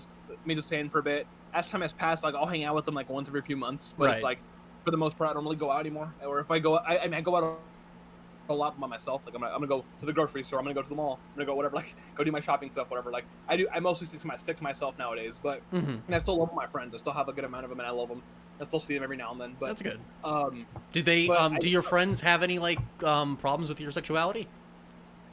me just stay in for a bit. As time has passed, I'll hang out with them once every few months, but it's for the most part, I don't really go out anymore. Or if I go, I go out a lot by myself. I'm gonna go to the grocery store. I'm gonna go to the mall. I'm gonna go whatever, go do my shopping stuff, whatever. I mostly stick to myself nowadays. But and I still love my friends. I still have a good amount of them, and I love them. I still see them every now and then. But that's good. Do your friends have any problems with your sexuality?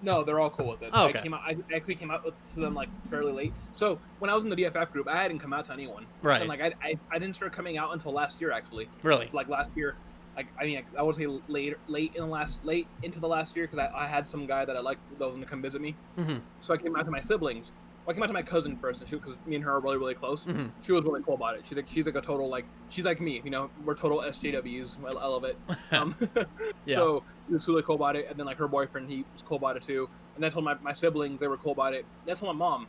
No, they're all cool with it. Oh, okay. I actually came out to them fairly late. So when I was in the DFF group, I hadn't come out to anyone. Right. And I didn't start coming out until last year actually. Really? So, last year, I would say late into the last year because I had some guy that I liked that was gonna come visit me. So I came out to my siblings. Well, I came out to my cousin first, and because me and her are really, really close. She was really cool about it. She's like a total she's like me, we're total SJWs. I love it. Yeah. So she was really cool about it, and then her boyfriend, he was cool about it too. And I told my siblings, they were cool about it. And I told my mom,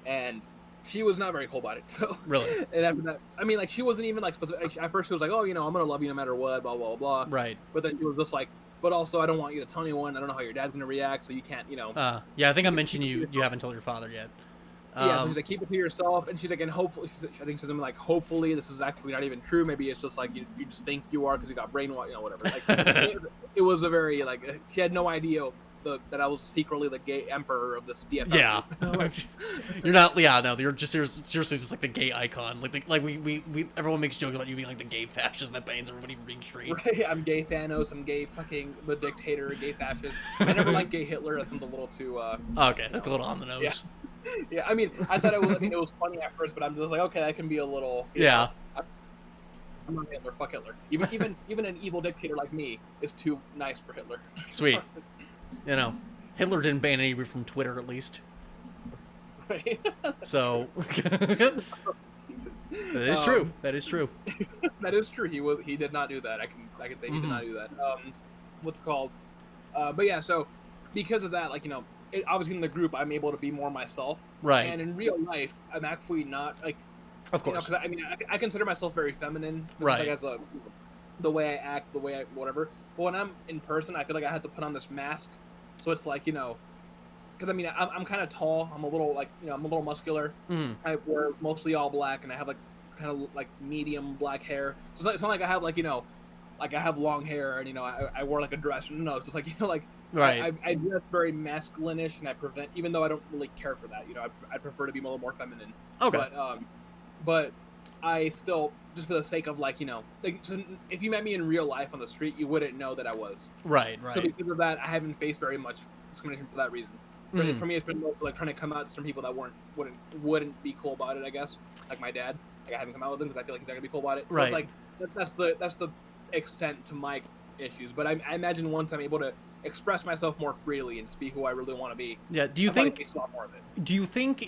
and she was not very cool about it. So really, and after that, she wasn't even specific. At first she was like, oh, I'm gonna love you no matter what, blah blah blah. Right. But then she was just like, but also I don't want you to tell anyone. I don't know how your dad's gonna react, so you can't, Yeah, I think I mentioned you haven't told your father yet. Yeah, so she's like, keep it to yourself, and she's like, and hopefully, I think she's like, hopefully this is actually not even true. Maybe it's just you just think you are because you got brainwashed, whatever. It was a very she had no idea that I was secretly the gay emperor of this DFF. Yeah, you're not. Yeah, no, you're just seriously just the gay icon. We everyone makes jokes about you being the gay fascist that bans everybody from being straight. Right, I'm gay Thanos. I'm gay fucking the dictator, gay fascist. I never liked gay Hitler. That sounds a little too. Okay, that's a little on the nose. Yeah. Yeah, I thought it was funny at first, but I'm just like, okay, that can be a little. Yeah. I'm not Hitler. Fuck Hitler. Even an evil dictator like me is too nice for Hitler. Sweet. Hitler didn't ban anybody from Twitter, at least. Right. So. Jesus. That is true. That is true. That is true. He did not do that. I can say he did not do that. What's it called? But yeah, so because of that, obviously in the group, I'm able to be more myself. Right. And in real life, I'm actually not Of course. Because I consider myself very feminine. Right. As the way I act, the way I whatever. But when I'm in person, I feel like I have to put on this mask. So it's because I'm kind of tall. I'm a little I'm a little muscular. I wear mostly all black, and I have kind of medium black hair. So it's not like I have I have long hair and I wear a dress. No, it's just right. I dress very masculine-ish, and I prevent, even though I don't really care for that. I prefer to be a little more feminine. Okay. But I still, just for the sake of so if you met me in real life on the street, you wouldn't know that I was. Right. So because of that, I haven't faced very much discrimination for that reason. For me, it's been mostly trying to come out to some people that wouldn't be cool about it. I guess my dad. I haven't come out with him because I feel like he's not gonna be cool about it. So right. It's that's the extent to my issues. But I imagine once I'm able to express myself more freely and be who I really want to be. Yeah. Do you think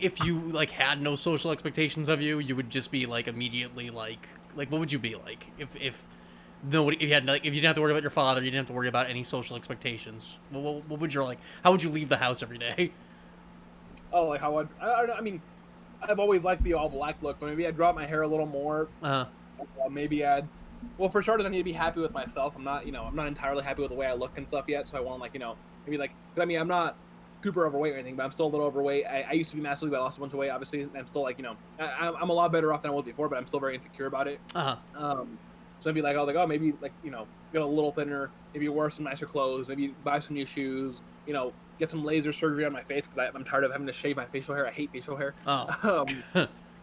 if you had no social expectations of you, you would just be immediately what would you be like if nobody, if you didn't have to worry about your father, you didn't have to worry about any social expectations? What would your how would you leave the house every day? Oh, how I don't know. I've always liked the all black look, but maybe I'd draw out my hair a little more. Maybe I'd. Well, for starters, I need to be happy with myself. I'm not entirely happy with the way I look and stuff yet. So I want maybe I'm not super overweight or anything, but I'm still a little overweight. I used to be massively, but I lost a bunch of weight, obviously. And I'm still I'm a lot better off than I was before, but I'm still very insecure about it. So I'd be like, oh, maybe like get a little thinner, maybe wear some nicer clothes, maybe buy some new shoes, get some laser surgery on my face because I'm tired of having to shave my facial hair. I hate facial hair. Oh,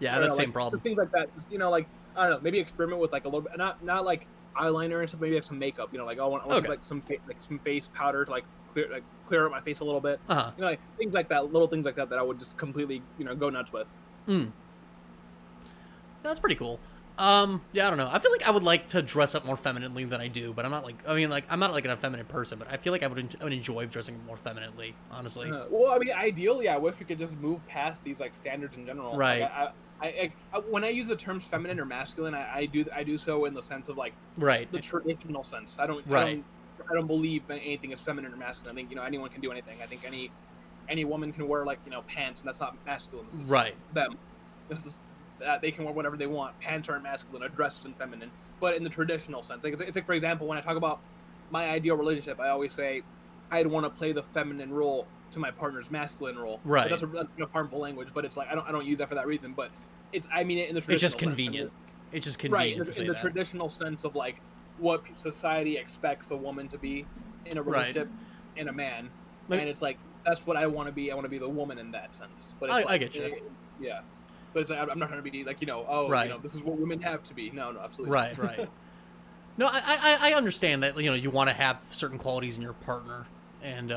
yeah, that same problem. Things like that. Just, like I don't know, maybe experiment with like a little bit, not like eyeliner and stuff. Maybe like some makeup. Like I want like some face powder to like clear up my face a little bit. Like things like that, little things like that I would just completely go nuts with. That's pretty cool. Yeah, I don't know. I feel like I would like to dress up more femininely than I do, but I'm not like, I'm not like an effeminate person, but I feel like I would enjoy dressing more femininely, honestly. Well, I mean, ideally, I wish we could just move past these like standards in general. Right. Like, I when I use the terms feminine or masculine, I do so in the sense of like right, the traditional sense. I don't believe anything is feminine or masculine. I think anyone can do anything. I think any woman can wear like pants, and that's not masculine. This is right. Them. This is they can wear whatever they want. Pants aren't masculine. A dress isn't feminine. But in the traditional sense, like it's like, for example, when I talk about my ideal relationship, I always say I'd want to play the feminine role to my partner's masculine role. Right. But that's harmful language, but it's like I don't use that for that reason. But I mean it in the traditional. It's just sense. convenient. It's just convenient. Right. In the traditional sense of like what society expects a woman to be in a relationship and a man, and it's like that's what I want to be. I want to be the woman in that sense. But it's I get you. Yeah. But it's like, I'm not trying to be like, this is what women have to be. No, absolutely. Right. No, I understand that, you want to have certain qualities in your partner and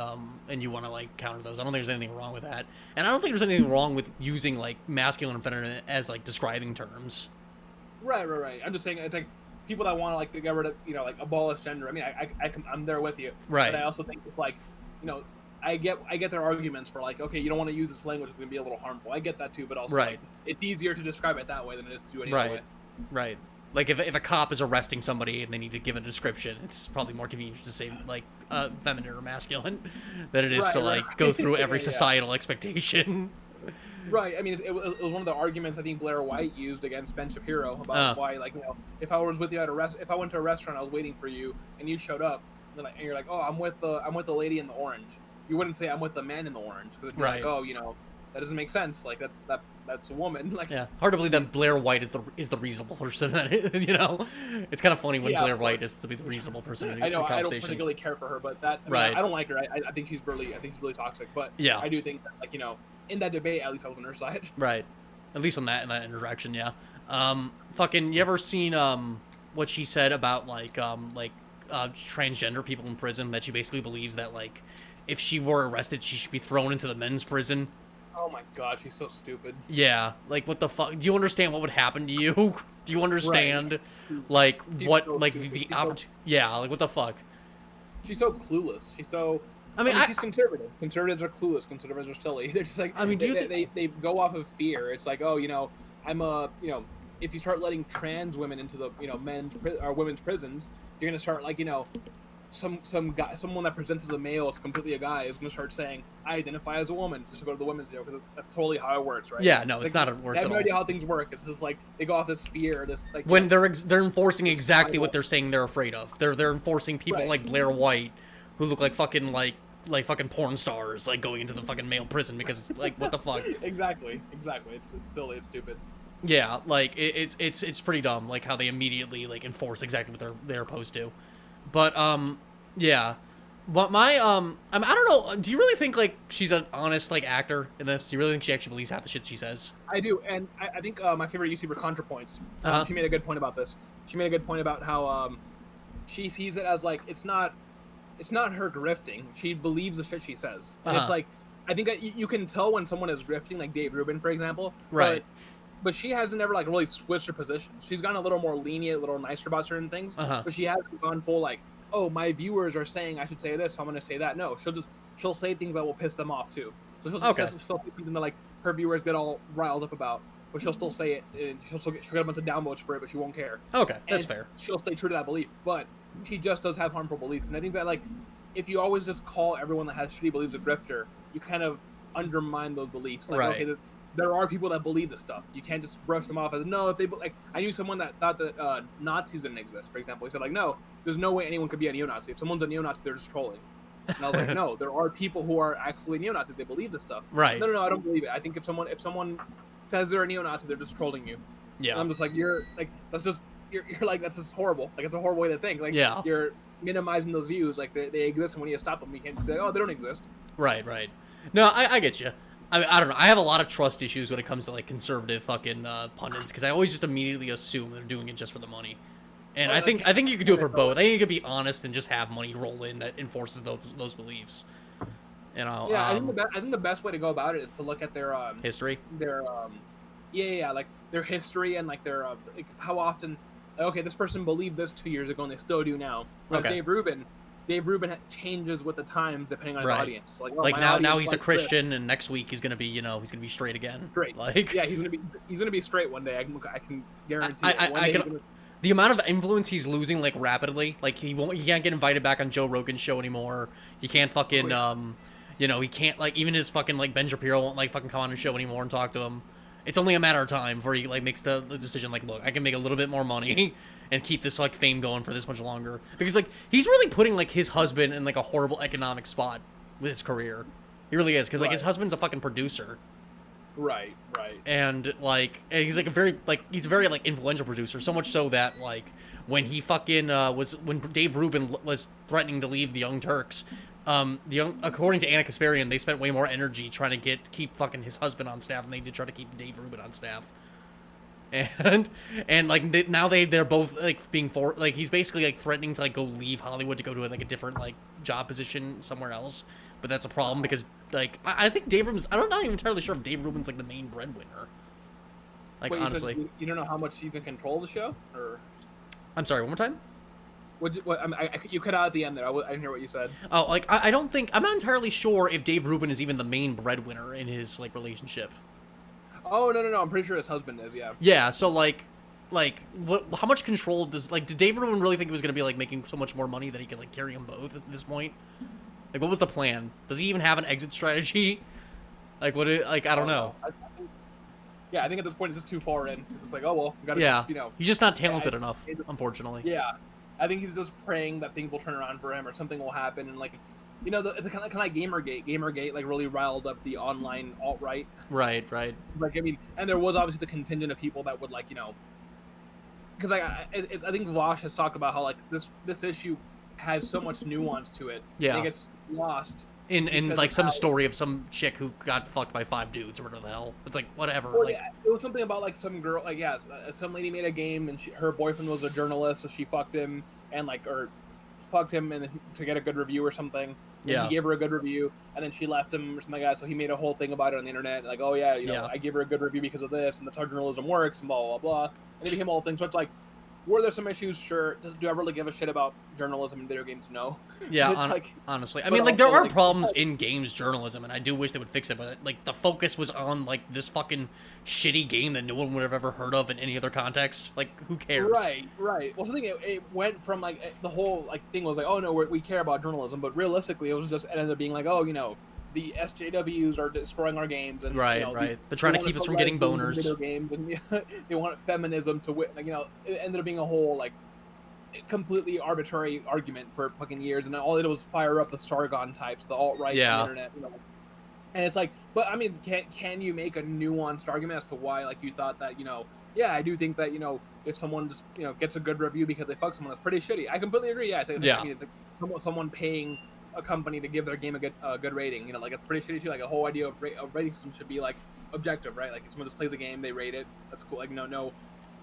you want to like counter those. I don't think there's anything wrong with that. And I don't think there's anything wrong with using like masculine and feminine as like describing terms. Right. I'm just saying it's like people that want to like to get rid of, like abolish gender. I mean, I'm there with you. Right. But I also think it's like, I get their arguments for like, okay, you don't want to use this language, it's gonna be a little harmful. I get that too, but also like, it's easier to describe it that way than it is to do it any other way. Right. Like if a cop is arresting somebody and they need to give a description, it's probably more convenient to say like feminine or masculine than it is to like go through every societal expectation. Right. I mean, it was one of the arguments I think Blair White used against Ben Shapiro about why, like, if I was with you at if I went to a restaurant, I was waiting for you, and you showed up, and you're like, oh, I'm with the lady in the orange. You wouldn't say I'm with the man in the orange because like, oh, that doesn't make sense. Like that's a woman. Like, yeah, hard to believe that Blair White is the reasonable person. That it's kind of funny when Blair White is to be the reasonable person. In I know. the conversation. I don't particularly care for her, but I don't like her. I think she's really toxic. But yeah, I do think that like in that debate, at least I was on her side. Right. At least in that interaction, yeah. Fucking, you ever seen what she said about like transgender people in prison? That she basically believes that like if she were arrested, she should be thrown into the men's prison. Oh my god, she's so stupid. Yeah, like what the fuck? Do you understand what would happen to you? Do you understand like what so like the yeah, like what the fuck? She's so clueless. She's so I mean, she's conservative. Conservatives are clueless. Conservatives are silly. They're just like, I mean, they go off of fear. It's like, oh, I'm if you start letting trans women into the men's or women's prisons, you're gonna start like someone that presents as a male is completely a guy is gonna start saying I identify as a woman just to go to the women's jail because that's totally how it works, right? Yeah, no, it's not how it works. I have no idea how things work. It's just like they go off this fear, this like when they're enforcing exactly what they're saying they're afraid of. They're enforcing people like Blair White who look like fucking like fucking porn stars like going into the fucking male prison because like what the fuck? Exactly. It's silly, it's stupid. Yeah, like it's pretty dumb like how they immediately like enforce exactly what they're opposed to. But yeah. But my I don't know, do you really think like she's an honest like actor in this? Do you really think she actually believes half the shit she says? I do, and I think my favorite YouTuber ContraPoints, she made a good point about this. She made a good point about how she sees it as like it's not her grifting. She believes the shit she says. And it's like I think you can tell when someone is grifting, like Dave Rubin, for example. Right. But she hasn't ever like really switched her position. She's gotten a little more lenient, a little nicer about certain things. But she hasn't gone full like, oh, my viewers are saying I should say this, so I'm going to say that. No, she'll say things that will piss them off too. So she'll say something that like her viewers get all riled up about, but she'll still say it, and she'll get a bunch of downvotes for it, but she won't care. Okay, that's fair. She'll stay true to that belief, but she just does have harmful beliefs, and I think that like if you always just call everyone that has shitty beliefs a grifter, you kind of undermine those beliefs. Like, okay, there are people that believe this stuff. You can't just brush them off as no. If they like, I knew someone that thought that Nazis didn't exist. For example, he said like, no, there's no way anyone could be a neo-Nazi. If someone's a neo-Nazi, they're just trolling. And I was like, no, there are people who are actually neo-Nazis. They believe this stuff. Right. No, I don't believe it. I think if someone says they're a neo-Nazi, they're just trolling you. Yeah. And I'm just like, you're like, that's just you're like, that's just horrible. Like, it's a horrible way to think. Like, Yeah. you're minimizing those views. Like, they exist, and when you stop them, you can't just be like, oh, they don't exist. Right. No, I get you. I don't know. I have a lot of trust issues when it comes to like conservative fucking pundits because I always just immediately assume they're doing it just for the money. And I think you could do it for both. I think you could be honest and just have money roll in that enforces those beliefs. You know. Yeah, I think the best way to go about it is to look at their history. Their like their history and like their like how often. Like, okay, this person believed this 2 years ago and they still do now. Like Dave Rubin changes with the times depending on his audience. Like now he's a Christian, and next week he's gonna be be straight again. Straight. Like yeah, he's gonna be straight one day. I can guarantee. The amount of influence he's losing like rapidly. Like he can't get invited back on Joe Rogan's show anymore. He can't fucking he can't like even his fucking like Ben Shapiro won't like fucking come on his show anymore and talk to him. It's only a matter of time before he like makes the decision like, look, I can make a little bit more money and keep this like fame going for this much longer because like he's really putting like his husband in like a horrible economic spot with his career. He really is because like his husband's a fucking producer. Right. And like he's like he's a very like influential producer, so much so that like when he fucking when Dave Rubin was threatening to leave the Young Turks, according to Anna Kasparian, they spent way more energy trying to keep fucking his husband on staff than they did try to keep Dave Rubin on staff. And like now they're both like being like he's basically like threatening to like go leave Hollywood to go to like a different like job position somewhere else. But that's a problem because like I think Dave Rubin's I'm not even entirely sure if Dave Rubin's like the main breadwinner. Like wait, honestly, you don't know how much he's in control of the show, or I'm sorry, one more time. You cut out at the end there. I didn't hear what you said. Oh, like I don't think I'm not entirely sure if Dave Rubin is even the main breadwinner in his like relationship. Oh no! I'm pretty sure his husband is. Yeah. Yeah. So like what? How much control does like? Did Dave Rubin really think he was gonna be like making so much more money that he could like carry them both at this point? Like, what was the plan? Does he even have an exit strategy? Like, what? I don't know. I think at this point it's just too far in. It's just like, oh well, gotta yeah. Just, he's just not talented enough, unfortunately. Yeah, I think he's just praying that things will turn around for him or something will happen, and like, it's kind of like Gamergate. Gamergate like really riled up the online alt-right. Right. Like, I mean, and there was obviously the contingent of people that would like, because I think Vosh has talked about how like this issue has so much nuance to it. Yeah. It gets lost. In like some story of some chick who got fucked by 5 dudes or whatever the hell. It's like whatever. Well, like, yeah, it was something about like some girl, like some lady made a game and her boyfriend was a journalist, so she fucked him and fucked him and to get a good review or something. And he gave her a good review, and then she left him or something like that. So he made a whole thing about it on the internet, like, oh yeah, I gave her a good review because of this, and that's how journalism works, and blah blah blah. And it became a whole thing. So it's like, were there some issues? Sure. Do I really give a shit about journalism in video games? No. Yeah, honestly. I mean, like, there are problems in games journalism, and I do wish they would fix it, but, like, the focus was on, like, this fucking shitty game that no one would have ever heard of in any other context. Like, who cares? Right. Well, something it went from, like, the whole, like, thing was like, oh, no, we care about journalism, but realistically, it ended up being like, oh, the SJWs are destroying our games, and right. They're trying to keep us from getting boners. Video games, and they want feminism to win. Like, it ended up being a whole like completely arbitrary argument for fucking years, and all it was fire up the Sargon types, the alt right on the internet. And it's like, but I mean, can you make a nuanced argument as to why like you thought that I do think that if someone just gets a good review because they fuck someone, that's pretty shitty. I completely agree. Yeah, I mean, it's like someone paying a company to give their game a good rating, like it's pretty shitty too. Like a whole idea of rating system should be like objective, right? Like if someone just plays a game, they rate it. That's cool. Like no,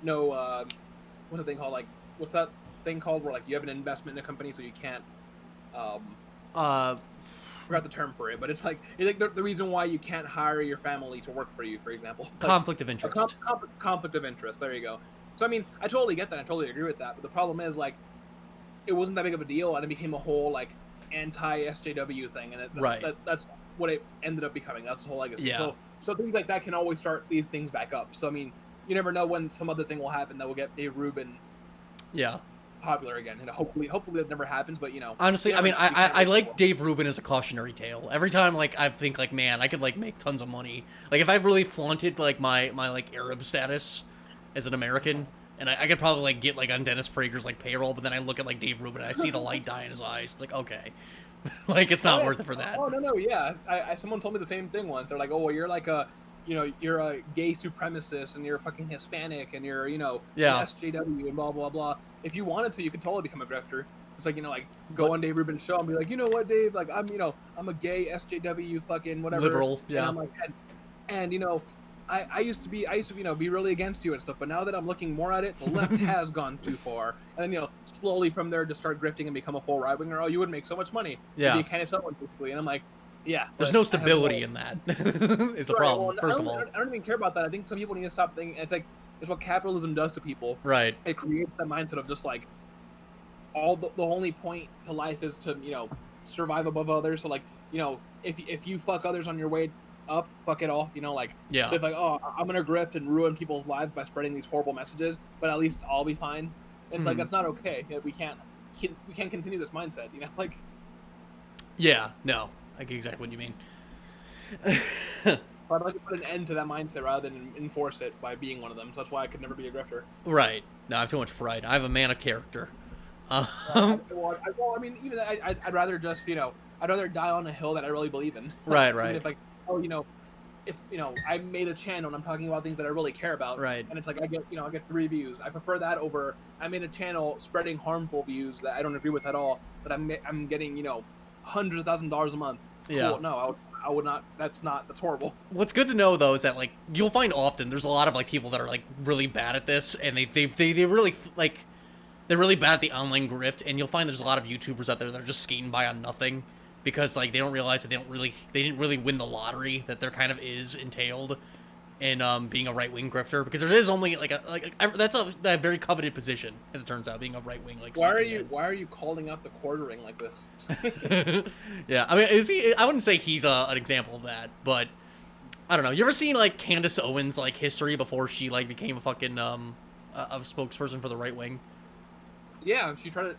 what's the thing called? Like what's that thing called? Where like you have an investment in a company, so you can't. Forgot the term for it, but it's like the reason why you can't hire your family to work for you, for example. Like, conflict of interest. Conflict of interest. There you go. So I mean, I totally get that. I totally agree with that. But the problem is like, it wasn't that big of a deal, and it became a whole like anti-SJW thing, and that's what it ended up becoming. That's the whole legacy. Yeah. So things like that can always start these things back up. So I mean, you never know when some other thing will happen that will get Dave Rubin popular again. Hopefully that never happens. But honestly, I mean, I like Dave Rubin as a cautionary tale. Every time like I think like, man, I could like make tons of money. Like if I really flaunted like my like Arab status as an American. And I could probably like get like on Dennis Prager's like payroll, but then I look at like Dave Rubin and I see the light die in his eyes. It's like, okay, like it's not worth it for that. Oh no, yeah. Someone told me the same thing once. They're like, oh, well, you're like a you're a gay supremacist and you're fucking Hispanic and you're, an Yeah. SJW and blah blah blah. If you wanted to, you could totally become a grifter. It's like, like go What- on Dave Rubin's show and be like, you know what, Dave, like I'm a gay SJW fucking whatever Liberal, yeah. And I'm like, and I used to be be really against you and stuff, but now that I'm looking more at it, the left has gone too far. And then slowly from there just start grifting and become a full right winger. Oh, you would make so much money. Yeah. You kind of someone basically, and I'm like, yeah. There's no stability in that. Is the problem. Well, first of all, I don't even care about that. I think some people need to stop thinking. It's like it's what capitalism does to people. Right. It creates that mindset of just like all the only point to life is to survive above others. So like if you fuck others on your way up, fuck it all. Like Yeah. So it's like, oh, I'm gonna grift and ruin people's lives by spreading these horrible messages, but at least I'll be fine. It's like that's not okay. We can't continue this mindset. Like. Yeah. No. I get exactly what you mean. I'd like to put an end to that mindset rather than enforce it by being one of them. So that's why I could never be a grifter. Right. No, I have too much pride. I have a man of character. Well, I mean, even I'd rather just I'd rather die on a hill that I really believe in. Right. Even if if I made a channel and I'm talking about things that I really care about, Right. And it's like I get 3 views. I prefer that over I made a channel spreading harmful views that I don't agree with at all, but I'm getting hundreds of $1,000s a month. Yeah. Cool. No, I would not. That's horrible. What's good to know though is that like you'll find often there's a lot of like people that are like really bad at this, and they really like they're really bad at the online grift, and you'll find there's a lot of YouTubers out there that are just skating by on nothing because like they don't realize that they didn't really win the lottery that there kind of is entailed in being a right-wing grifter, because there is only that's a very coveted position, as it turns out, being a right-wing like. Why are you calling out the quartering like this? Yeah, I mean, I wouldn't say he's an example of that, but I don't know. You ever seen like Candace Owens like history before she like became a fucking a spokesperson for the right wing? Yeah, didn't she try to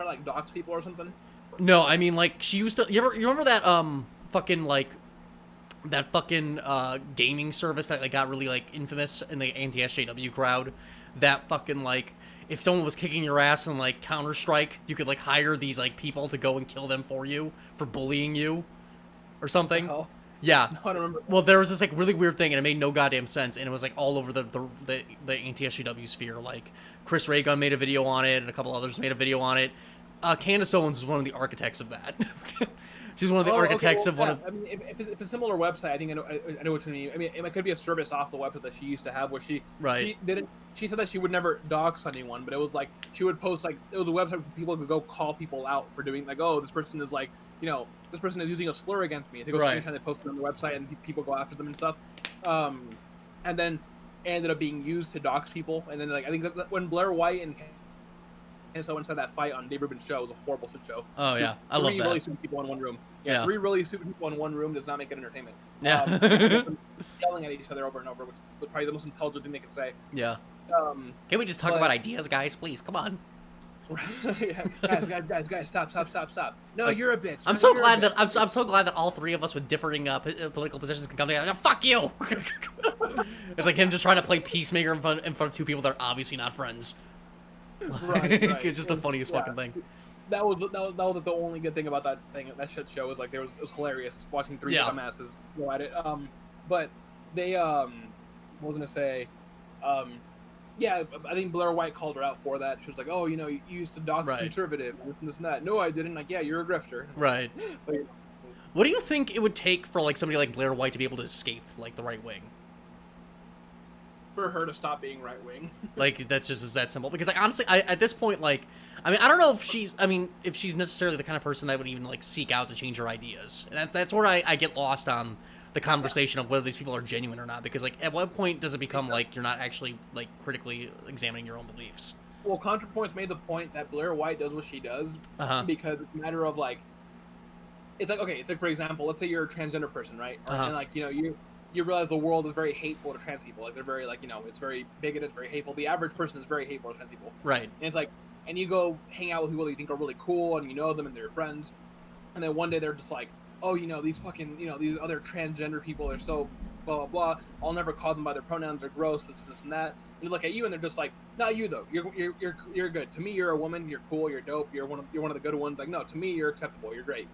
like dox people or something? No, I mean like she used to. You remember that fucking like. That fucking gaming service that like got really like infamous in the anti-SJW crowd, that fucking like if someone was kicking your ass in like Counter-Strike, you could like hire these like people to go and kill them for you for bullying you or something. Oh. Yeah. No, I don't remember. Well, there was this like really weird thing, and it made no goddamn sense, and it was like all over the anti-SJW sphere. Like Chris Ray Gun made a video on it, and a couple others made a video on it. Candace Owens was one of the architects of that. She's one of the architects of one of. I mean, if it's a similar website, I think I know what you mean. I mean, it could be a service off the website that she used to have, where she She said that she would never dox anyone, but it was like she would post like it was a website where people could go call people out for doing like, oh, this person is like this person is using a slur against me. They go screenshot and they post it on the website, and people go after them and stuff. And then it ended up being used to dox people. And then like I think that when Blair White and someone said that fight on Dave Rubin's show was a horrible shit show. Oh yeah, I love that. 3 really stupid people in one room. Yeah, 3 really stupid people in one room does not make it entertainment. Yeah. Yelling at each other over and over, which is probably the most intelligent thing they could say. Yeah. Can we just talk about ideas, guys? Please, come on. guys, stop. No, you're a bitch. I'm so glad that I'm so glad that all 3 of us with differing political positions can come together. Fuck you. It's like him just trying to play peacemaker in front of 2 people that are obviously not friends. Right. It's just the funniest fucking thing. That was like the only good thing about that shit show was like it was hilarious watching 3 dumbasses go at it. But they what was I gonna say? Yeah, I think Blair White called her out for that. She was like, "Oh, you used to dox conservative, this and that." No, I didn't. Like, yeah, you're a grifter. Right. So, what do you think it would take for like somebody like Blair White to be able to escape like the right wing? For her to stop being right wing. Like that's just that simple. Because like honestly, at this point, like, I mean, I don't know if she's necessarily the kind of person that would even like seek out to change her ideas. And that's where I get lost on the conversation of whether these people are genuine or not. Because like, at what point does it become like you're not actually like critically examining your own beliefs? Well, ContraPoints made the point that Blair White does what she does because it's a matter of like, it's like okay, it's like for example, let's say you're a transgender person, right? And like you realize the world is very hateful to trans people. Like they're very like it's very bigoted, very hateful. The average person is very hateful to trans people. Right. And it's like, and you go hang out with people that you think are really cool, and you know them, and they're your friends. And then one day they're just like, oh, these fucking these other transgender people are so blah blah blah. I'll never call them by their pronouns. They're gross. This and that. And you look at you, and they're just like, not you though. You're good. To me, you're a woman. You're cool. You're dope. You're one of the good ones. Like no, to me, you're acceptable. You're great.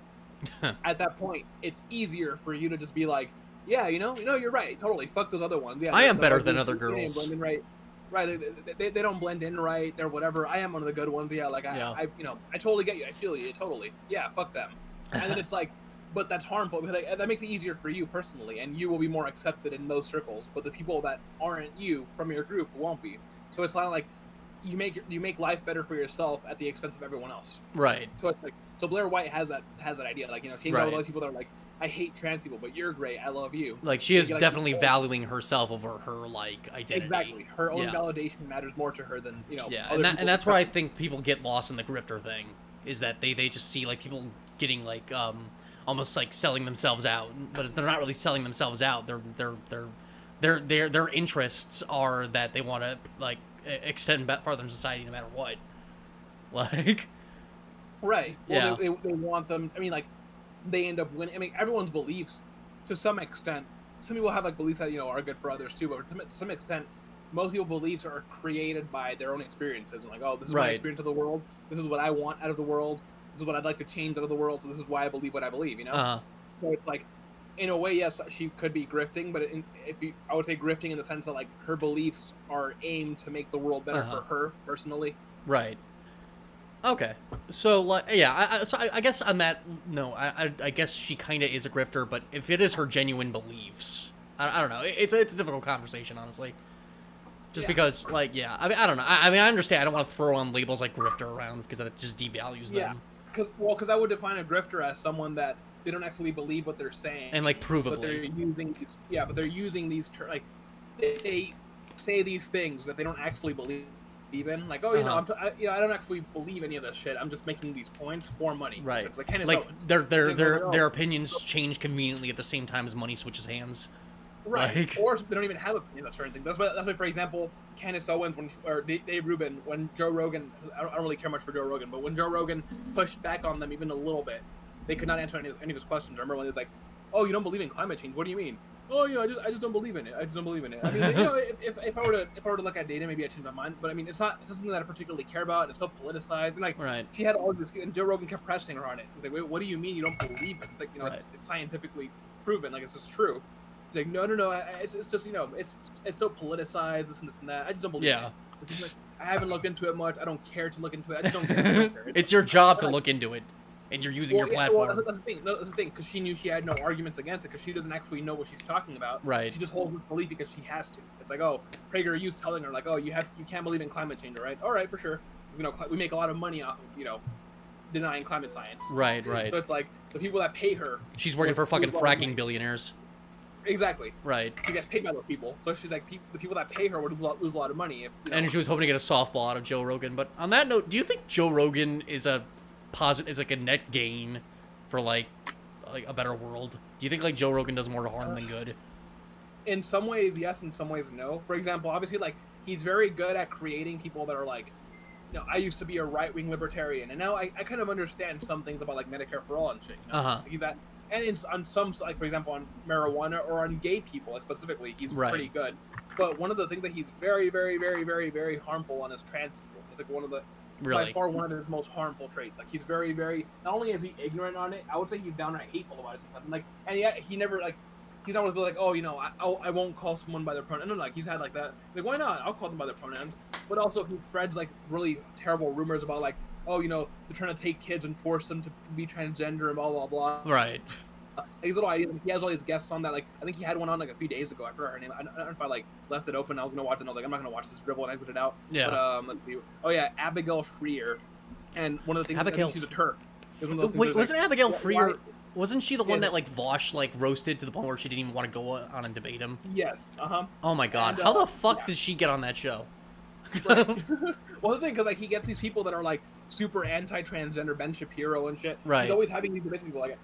At that point, it's easier for you to just be like, Yeah, you're right. Totally. Fuck those other ones. Yeah, I am the better ones than who other blend girls. in right. Right. They don't blend in right. They're whatever. I am one of the good ones. Yeah. Like Yeah. I totally get you. I feel you. Totally. Yeah. Fuck them. And then it's like, but that's harmful because like, that makes it easier for you personally, and you will be more accepted in those circles. But the people that aren't you from your group won't be. So it's not like you make life better for yourself at the expense of everyone else. Right. So it's like Blair White has that idea. Like she hangs out with all those people that are like, I hate trans people, but you're great. I love you. Like she is like, definitely valuing herself over her like identity. Exactly. Her own validation matters more to her than Yeah, and that's where I think people get lost in the grifter thing, is that they just see like people getting like almost like selling themselves out, but they're not really selling themselves out. Their interests are that they want to like extend farther in society no matter what. Like. Right. Well, Yeah. they want them. I mean, like they end up winning. I mean, everyone's beliefs, to some extent. Some people have like beliefs that are good for others too, but to some extent, most people's beliefs are created by their own experiences. And like, oh, this is my experience of the world. This is what I want out of the world. This is what I'd like to change out of the world. So this is why I believe what I believe. So it's like, in a way, yes, she could be grifting, but I would say grifting in the sense that like her beliefs are aimed to make the world better for her personally. Right. Okay, so like, yeah, I guess on that, no, I guess she kind of is a grifter, but if it is her genuine beliefs, I don't know. It's a difficult conversation, honestly. Just because, like, yeah, I mean, I don't know. I mean, I understand. I don't want to throw on labels like grifter around because that just devalues them. Yeah, because I would define a grifter as someone that they don't actually believe what they're saying, and like provably, but they're using these like they say these things that they don't actually believe. Even like, oh, I don't actually believe any of this shit. I'm just making these points for money. Right. Like their opinions change conveniently at the same time as money switches hands. Right. Like, or they don't even have opinions on certain things. That's why, for example, Candace Owens or Dave Rubin, when Joe Rogan, I don't really care much for Joe Rogan, but when Joe Rogan pushed back on them even a little bit, they could not answer any of his questions. I remember when he was like, "Oh, you don't believe in climate change? What do you mean?" Oh, I just don't believe in it. I just don't believe in it. I mean, if I were to look at data, maybe I change my mind. But I mean, it's not something that I particularly care about. It's so politicized, and like, she had all this, and Joe Rogan kept pressing her on it. He's like, "Wait, what do you mean you don't believe it?" It's like, it's scientifically proven, like it's just true. He's like, no, it's just it's so politicized, this and that. I just don't believe it. It's like, I haven't looked into it much. I don't care to look into it. I just don't care. It's your job to look into it. And you're using your platform. Well, that's the thing. That's the thing, because she knew she had no arguments against it, because she doesn't actually know what she's talking about. Right. She just holds this belief because she has to. It's like, oh, PragerU's telling her, like, oh, you can't believe in climate change, right? All right, for sure. We make a lot of money off of, denying climate science. Right. So it's like the people that pay her. She's working for fucking fracking billionaires. Exactly. Right. She gets paid by those people, so she's like, the people that pay her would lose a lot of money. And she was hoping to get a softball out of Joe Rogan. But on that note, do you think Joe Rogan is like a net gain for like a better world? Do you think like Joe Rogan does more harm than good? In some ways, yes. In some ways, no. For example, obviously, like he's very good at creating people that are like, I used to be a right-wing libertarian, and now I kind of understand some things about like Medicare for all and shit. Like, he's that. And on some, like for example, on marijuana or on gay people specifically, he's pretty good. But one of the things that he's very, very, very, very, very harmful on is trans people. It's like one of the, by far one of his most harmful traits. Like he's very, very, not only is he ignorant on it, I would say he's downright hateful about it sometimes. Like, and yet he never like, he's not always like, oh, I won't call someone by their pronoun. No, like he's had like that. Like, why not? I'll call them by their pronouns. But also he spreads like really terrible rumors about like, oh, they're trying to take kids and force them to be transgender and blah, blah, blah. Right. These little ideas. He has all these guests on that. Like, I think he had one on like a few days ago. I forgot her name. I don't know if I like left it open. I was gonna watch it. And I was like, I'm not gonna watch this dribble and exit it out. Yeah. But, let's see. Oh yeah, Abigail Freer. And one of the things, she's a Turk. Wait, wasn't Abigail Freer? Wasn't she the one that like Vosh like roasted to the point where she didn't even want to go on and debate him? Yes. Oh my god. How the fuck did she get on that show? Right. Well, the thing, because like he gets these people that are like super anti-transgender, Ben Shapiro and shit. Right. He's always having these debates with people like,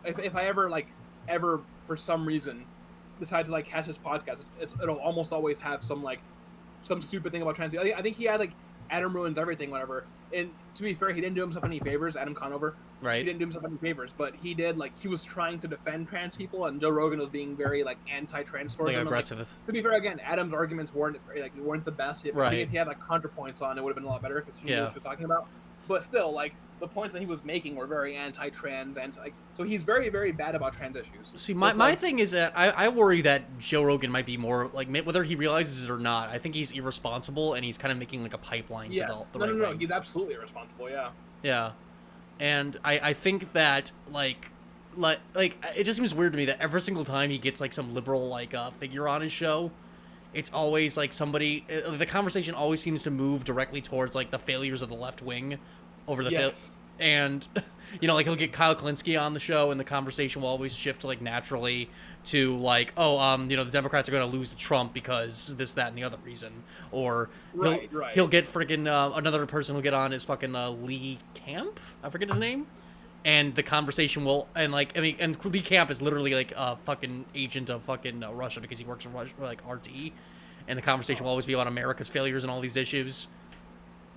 if I ever for some reason decide to like catch this podcast, it'll almost always have some stupid thing about trans people. I think he had like Adam ruins everything, whatever. And to be fair, he didn't do himself any favors. Adam Conover. Right. He didn't do himself any favors, but he did he was trying to defend trans people, and Joe Rogan was being very anti-trans for them. Aggressive. To be fair, again, Adam's arguments weren't the best. Right. If he had counterpoints on, it would have been a lot better because he knew what he was talking about. but still, like, the points that he was making were very anti-trans, so he's very, very bad about trans issues. See, So my it's like, thing is that I worry that Joe Rogan might be more, like, whether he realizes it or not, I think he's irresponsible, and he's kind of making, like, a pipeline to the right no, wing. he's absolutely irresponsible, yeah. Yeah. And I think that, like, it just seems weird to me that every single time he gets, like, some liberal, like, figure on his show, it's always, like, somebody, the conversation always seems to move directly towards, like, the failures of the left wing over the Yes. and you know, like, he'll get Kyle Kalinske on the show, and the conversation will always shift, like, naturally to, like, you know, the Democrats are going to lose to Trump because this, that, and the other reason, or he'll get freaking another person who'll get on is fucking Lee Camp, I forget his name, and the conversation will, and, like, I mean, and Lee Camp is literally, like, a fucking agent of fucking Russia because he works for Russia, like, RT, and the conversation will always be about America's failures and all these issues,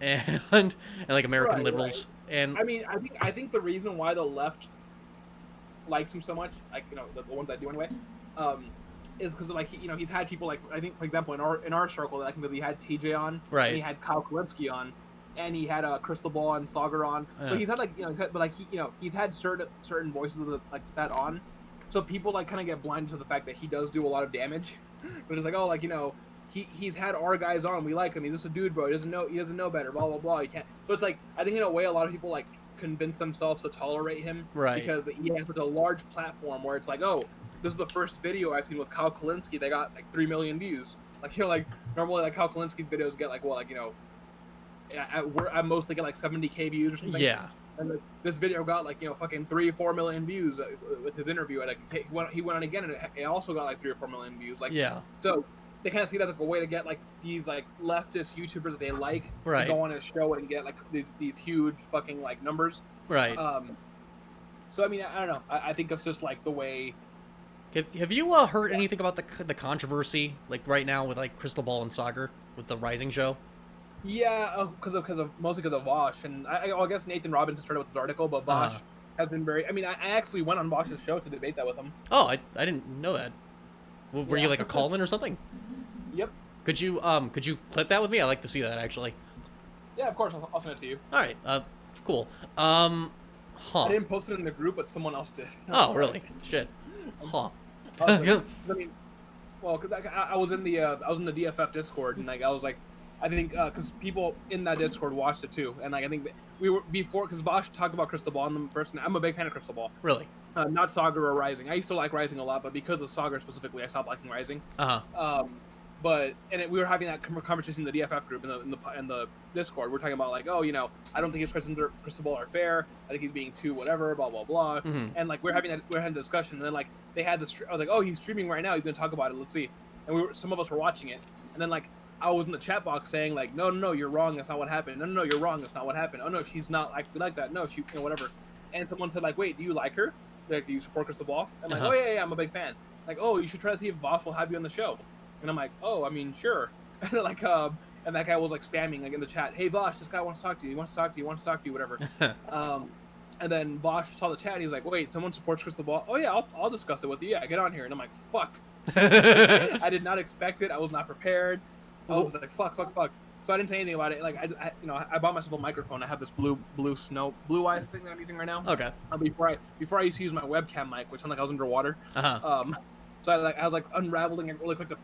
and like, American liberals. And I mean, I think the reason why the left likes him so much, like, you know, the ones that do anyway, is because, like, you know, he's had people, like, I think, for example, in our circle, like, because he had TJ on, right, and he had Kyle Kalinske on, and he had Crystal Ball and Sagar on. So he's had, like, you know, but, like, he's had certain voices of like that on. So people, like, kind of get blinded to the fact that he does do a lot of damage. But it's like, oh, like, you know, he's had our guys on. We like him. He's just a dude, bro. He doesn't know better. Blah blah blah. He can't. So it's like, I think in a way, a lot of people, like, convince themselves to tolerate him, right? Because he has such a large platform where it's like, oh, this is the first video I've seen with Kyle Kalinske. They got like 3 million views. Like, you know, like, normally, like, Kyle Kalinski's videos get, like, well, like, you know, I mostly get like 70K views or something. Yeah. And this video got, like, you know, fucking 3-4 million views with his interview. And, like, he went on again, and it also got like 3 or 4 million views. Like, yeah. So they kind of see it as, like, a way to get, like, these, like, leftist YouTubers that they like, right, to go on his show and get, like, these huge fucking, like, numbers. Right. So I mean, I don't know. I think that's just, like, the way. Have you heard anything about the controversy, like, right now with, like, Crystal Ball and Sagar with the Rising show? Yeah, mostly because of Vosh, and I guess Nathan Robinson started with his article, but Vosh has been very. I mean, I actually went on Vosh's show to debate that with him. Oh, I didn't know that. Were you, like, a call-in or something? Yep. Could you clip that with me? I'd like to see that, actually. Yeah, of course. I'll send it to you. All right. Cool. I didn't post it in the group, but someone else did. Oh, really? Shit. Huh. I mean, well, cause I was in the DFF Discord, and, like, I was like, I think because people in that Discord watched it too, and, like, I think we were before, because Vosh talked about Crystal Ball in the first, and I'm a big fan of Crystal Ball. Really? Not Sagar or Rising. I used to like Rising a lot, but because of Sagar specifically, I stopped liking Rising. We were having that conversation in the DFF group in the Discord. We're talking about, like, oh, you know, I don't think his Crystal Ball are fair. I think he's being too whatever, blah blah blah. Mm-hmm. And, like, we're having a discussion, and then, like, they had this. I was like, oh, he's streaming right now. He's gonna talk about it. Let's see. And some of us were watching it, and then, like, I was in the chat box saying, like, no, you're wrong. That's not what happened. No, you're wrong. That's not what happened. Oh no, she's not actually like that. No, she, you know, whatever. And someone said, like, wait, do you like her? Like, do you support Crystal Ball? I'm like, oh yeah, I'm a big fan. Like, oh, you should try to see if Vosh will have you on the show. And I'm like, oh, I mean, sure. Like, and that guy was, like, spamming, like, in the chat, hey, Vosh, this guy wants to talk to you. He wants to talk to you. Whatever. And then Vosh saw the chat. And he's like, wait, someone supports Crystal Ball? Oh yeah, I'll discuss it with you. Yeah, get on here. And I'm like, fuck. I did not expect it. I was not prepared. I was like, fuck. So I didn't say anything about it. Like, I bought myself a microphone. I have this blue eyes thing that I'm using right now. Okay. Before I used to use my webcam mic, which sounded like I was underwater. So I was like unraveling it really quick to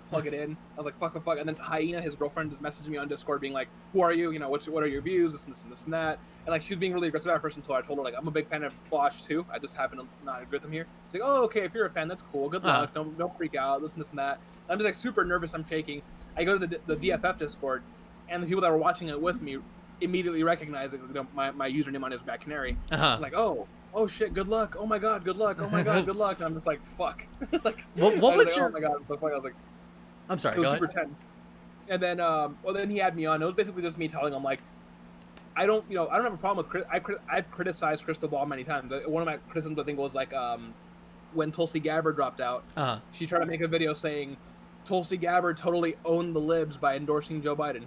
plug it in. I was like, fuck. And then Hyena, his girlfriend, just messaged me on Discord being like, who are you? You know, what are your views? This and that. And, like, she was being really aggressive at first until I told her, like, I'm a big fan of Bosch too. I just happen to not agree with him here. She's like, oh, okay, if you're a fan, that's cool. Good luck. Don't freak out. This and that. I'm just, like, super nervous. I'm shaking. I go to the DFF Discord, and the people that were watching it with me immediately recognize it, you know, my username on his Bad Canary. I'm like, oh shit, good luck. Oh my god, good luck. Oh my god, good luck. And I'm just like, fuck. Like, what was your? Oh my god, so funny. I was like, I'm sorry. It was super tense. And then, then he had me on. It was basically just me telling him, like, I don't have a problem with I've criticized Crystal Ball many times. One of my criticisms, I think, was, like, when Tulsi Gabbard dropped out, she tried to make a video saying Tulsi Gabbard totally owned the libs by endorsing Joe Biden.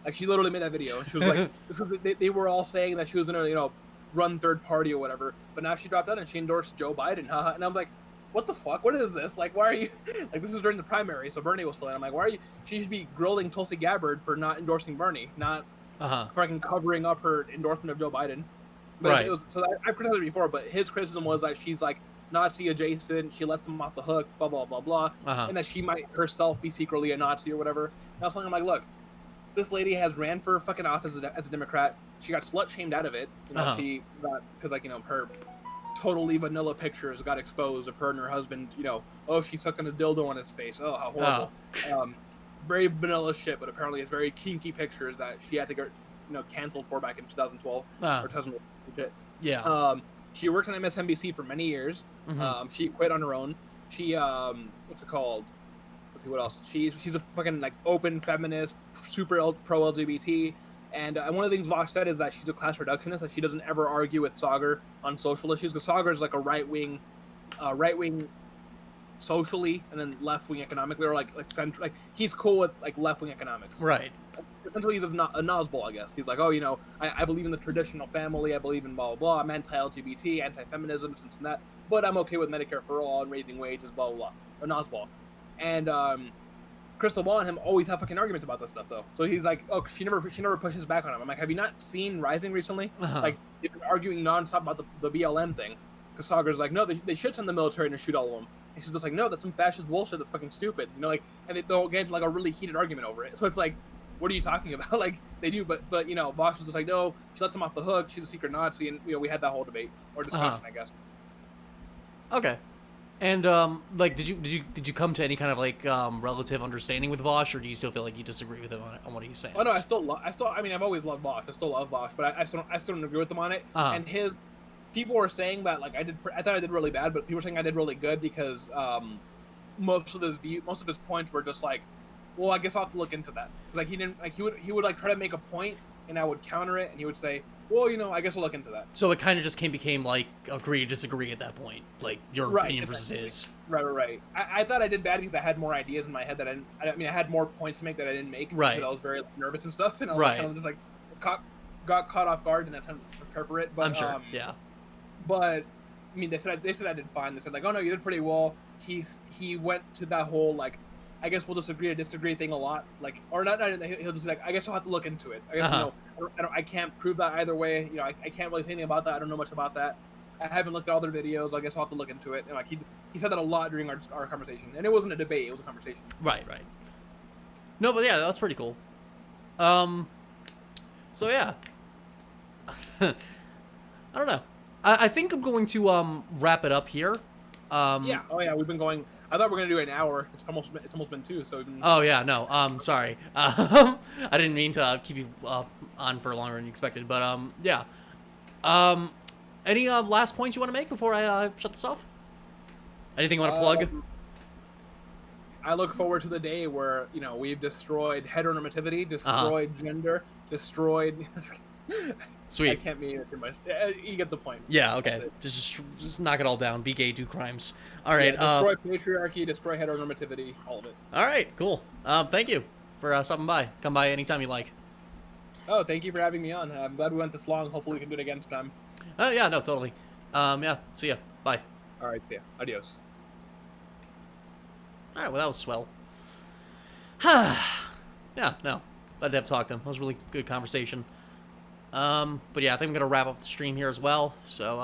Like, she literally made that video. And she was like, they were all saying that she was gonna, you know, run third party or whatever. But now she dropped out and she endorsed Joe Biden. Haha. And I'm like, what the fuck? What is this? Like, why are you... Like, this is during the primary, so Bernie was still in. I'm like, why are you... She should be grilling Tulsi Gabbard for not endorsing Bernie, not fucking covering up her endorsement of Joe Biden. But Right. it was so I've criticized her before, but his criticism was that she's like Nazi adjacent, she lets them off the hook, blah blah blah blah, and that she might herself be secretly a Nazi or whatever. And I was like, I'm like, look, this lady has ran for fucking office as a Democrat. She got slut shamed out of it. You know, she got because like her totally vanilla pictures got exposed of her and her husband. You know, oh, she's sucking a dildo on his face. Oh, how horrible. Very vanilla shit, but apparently it's very kinky pictures that she had to get canceled for back in 2012 or 2012. Yeah. She worked on MSNBC for many years. She quit on her own. She what's it called? Let's see what else. She's a fucking like open feminist, super pro LGBT. And one of the things Vosh said is that she's a class reductionist. That she doesn't ever argue with Sauger on social issues because Sauger is like a right wing socially and then left wing economically, or like center. Like he's cool with like left wing economics. Right. Essentially, he's a Nazbol, I guess. He's like, oh, I believe in the traditional family. I believe in blah blah blah. I'm anti-LGBT, anti-feminism, since and that. But I'm okay with Medicare for all and raising wages, blah blah blah. A Nazbol. And Crystal Ball and him always have fucking arguments about this stuff, though. So he's like, oh, she never pushes back on him. I'm like, have you not seen Rising recently? Like, they've been arguing nonstop about the BLM thing. Because Sauger's like, no, they should send the military and shoot all of them. And she's just like, no, that's some fascist bullshit. That's fucking stupid. Like, and they'll get into like a really heated argument over it. So it's like, what are you talking about? Like, they do, but Bosch was just like, no, she lets him off the hook. She's a secret Nazi, and we had that whole debate or discussion, I guess. Okay. And like, did you come to any kind of like relative understanding with Vosh, or do you still feel like you disagree with him on what he's saying? Oh no, I mean, I've always loved Bosch. I still love Bosch, but I still don't agree with him on it. And people were saying that like I thought I did really bad, but people were saying I did really good because most of his points were just like, well, I guess I'll have to look into that. Like he would like try to make a point, and I would counter it, and he would say, well, I guess I'll look into that. So it kind of just became like agree, disagree at that point, like your opinion versus his. Right. I thought I did bad because I had more ideas in my head that I had more points to make that I didn't make. Right. Because I was very nervous and stuff, and I was kind of just like got caught off guard and I had to prepare for it. But I'm sure. Yeah. But I mean, they said I did fine. They said like, oh no, you did pretty well. He went to that whole like, I guess we'll just agree to disagree thing a lot. Like, or not. He'll just be like, I guess I'll have to look into it. I guess I can't prove that either way. I can't really say anything about that. I don't know much about that. I haven't looked at all their videos. I guess I'll have to look into it. And like he said that a lot during our conversation, and it wasn't a debate. It was a conversation. Right. No, but yeah, that's pretty cool. So yeah, I don't know. I think I'm going to wrap it up here. Yeah. Oh yeah, we've been going. I thought we were gonna do an hour. It's almost been 2. So. Oh yeah, no. Sorry. I didn't mean to keep you on for longer than you expected, but yeah. Any last points you want to make before I shut this off? Anything you want to plug? I look forward to the day where we've destroyed heteronormativity, destroyed gender, destroyed. Sweet. I can't mean it too much. You get the point. Yeah. Okay. Just knock it all down. Be gay. Do crimes. All right. Yeah, destroy patriarchy. Destroy heteronormativity. All of it. All right. Cool. Thank you for stopping by. Come by anytime you like. Oh, thank you for having me on. I'm glad we went this long. Hopefully we can do it again sometime. Oh yeah. No. Totally. Yeah. See ya. Bye. All right. See ya. Adios. All right. Well, that was swell. Yeah. No. Glad to have talked to him. That was a really good conversation. But yeah, I think I'm gonna wrap up the stream here as well. So.